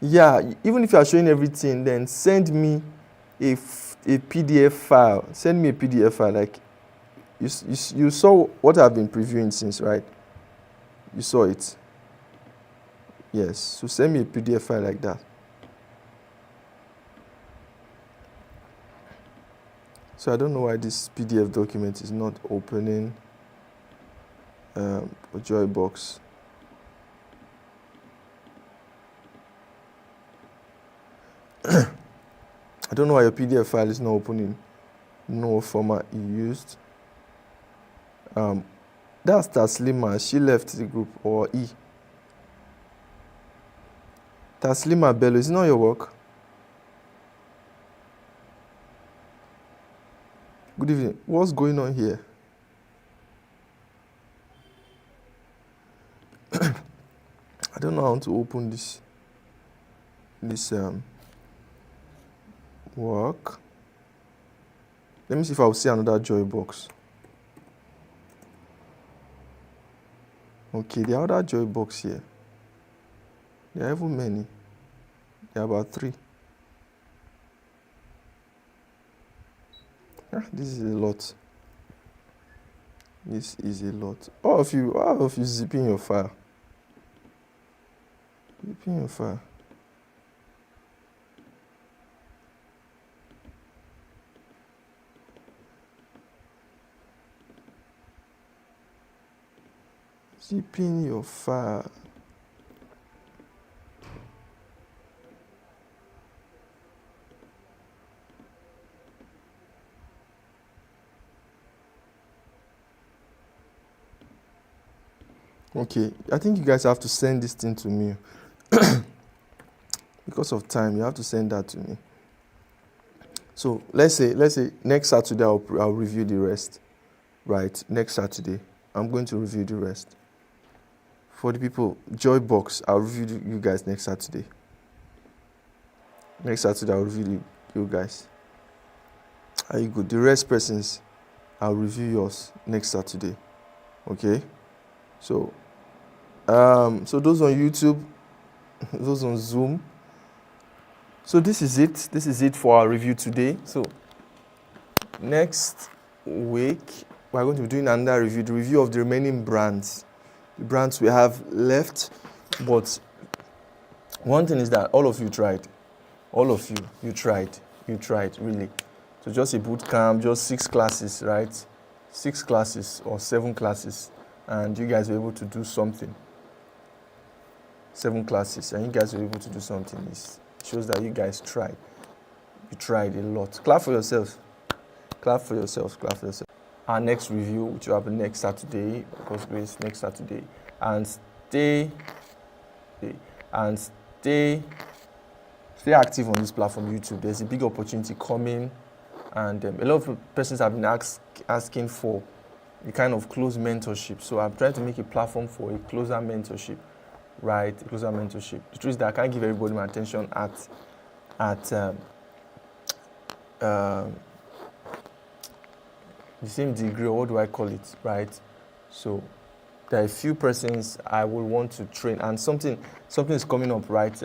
Yeah, even if you are showing everything, then send me a PDF file. Send me a PDF file. Like, you saw what I've been previewing since, right? You saw it. Yes, so send me a PDF file like that. So I don't know why this PDF document is not opening a Joy box. I don't know why your PDF file is not opening. No format you used. That's Taslima. She left the group, or E. Taslima Bello, is it not your work? Good evening. What's going on here? I don't know how to open this work. Let me see if I'll see another Joy box. Okay, the other Joy box here. There are even many. There are about 3. This is a lot. This is a lot. All of you zipping your file. Zipping your file. Zipping your file. Okay, I think you guys have to send this thing to me. because of time, you have to send that to me. So let's say next Saturday I'll review the rest. Right, next Saturday I'm going to review the rest. For the people, Joybox, I'll review you guys next Saturday. Next Saturday I'll review you guys. Are you good? The rest persons, I'll review yours next Saturday. Okay? So those on YouTube, those on Zoom. So this is it. This is it for our review today. So next week we're going to be doing another review, the review of the remaining brands, the brands we have left. But one thing is that all of you tried. All of you tried really. So just a boot camp, just 6 classes, right? 6 classes or 7 classes, and you guys were able to do something. 7 classes, and you guys were able to do something. It shows that you guys tried. You tried a lot. Clap for yourselves. Clap for yourselves. Clap for yourselves. Our next review, which will happen next Saturday, because grace next Saturday, and stay active on this platform, YouTube. There's a big opportunity coming, and a lot of persons have been asking for a kind of close mentorship. So I'm trying to make a platform for a closer mentorship, right? A closer mentorship. The truth is that I can't give everybody my attention at the same degree, or what do I call it, right? So there are a few persons I will want to train, and something is coming up, right?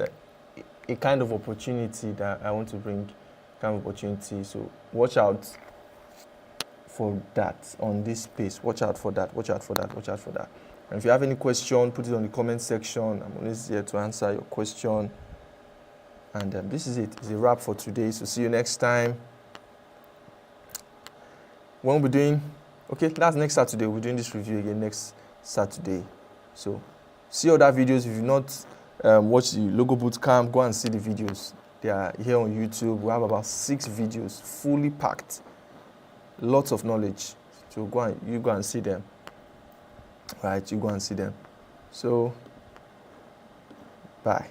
A kind of opportunity that I want to bring, kind of opportunity. So watch out for that on this space. Watch out for that. Watch out for that. Watch out for that. And if you have any question, put it on the comment section. I'm always here to answer your question. And this is it. It's a wrap for today. So see you next time. When we're doing, okay, that's next Saturday. We're doing this review again next Saturday. So see other videos. If you've not watched the Logo Bootcamp, go and see the videos. They are here on YouTube. We have about 6 videos, fully packed. Lots of knowledge. So you go and see them. Right, you go and see them. So, bye.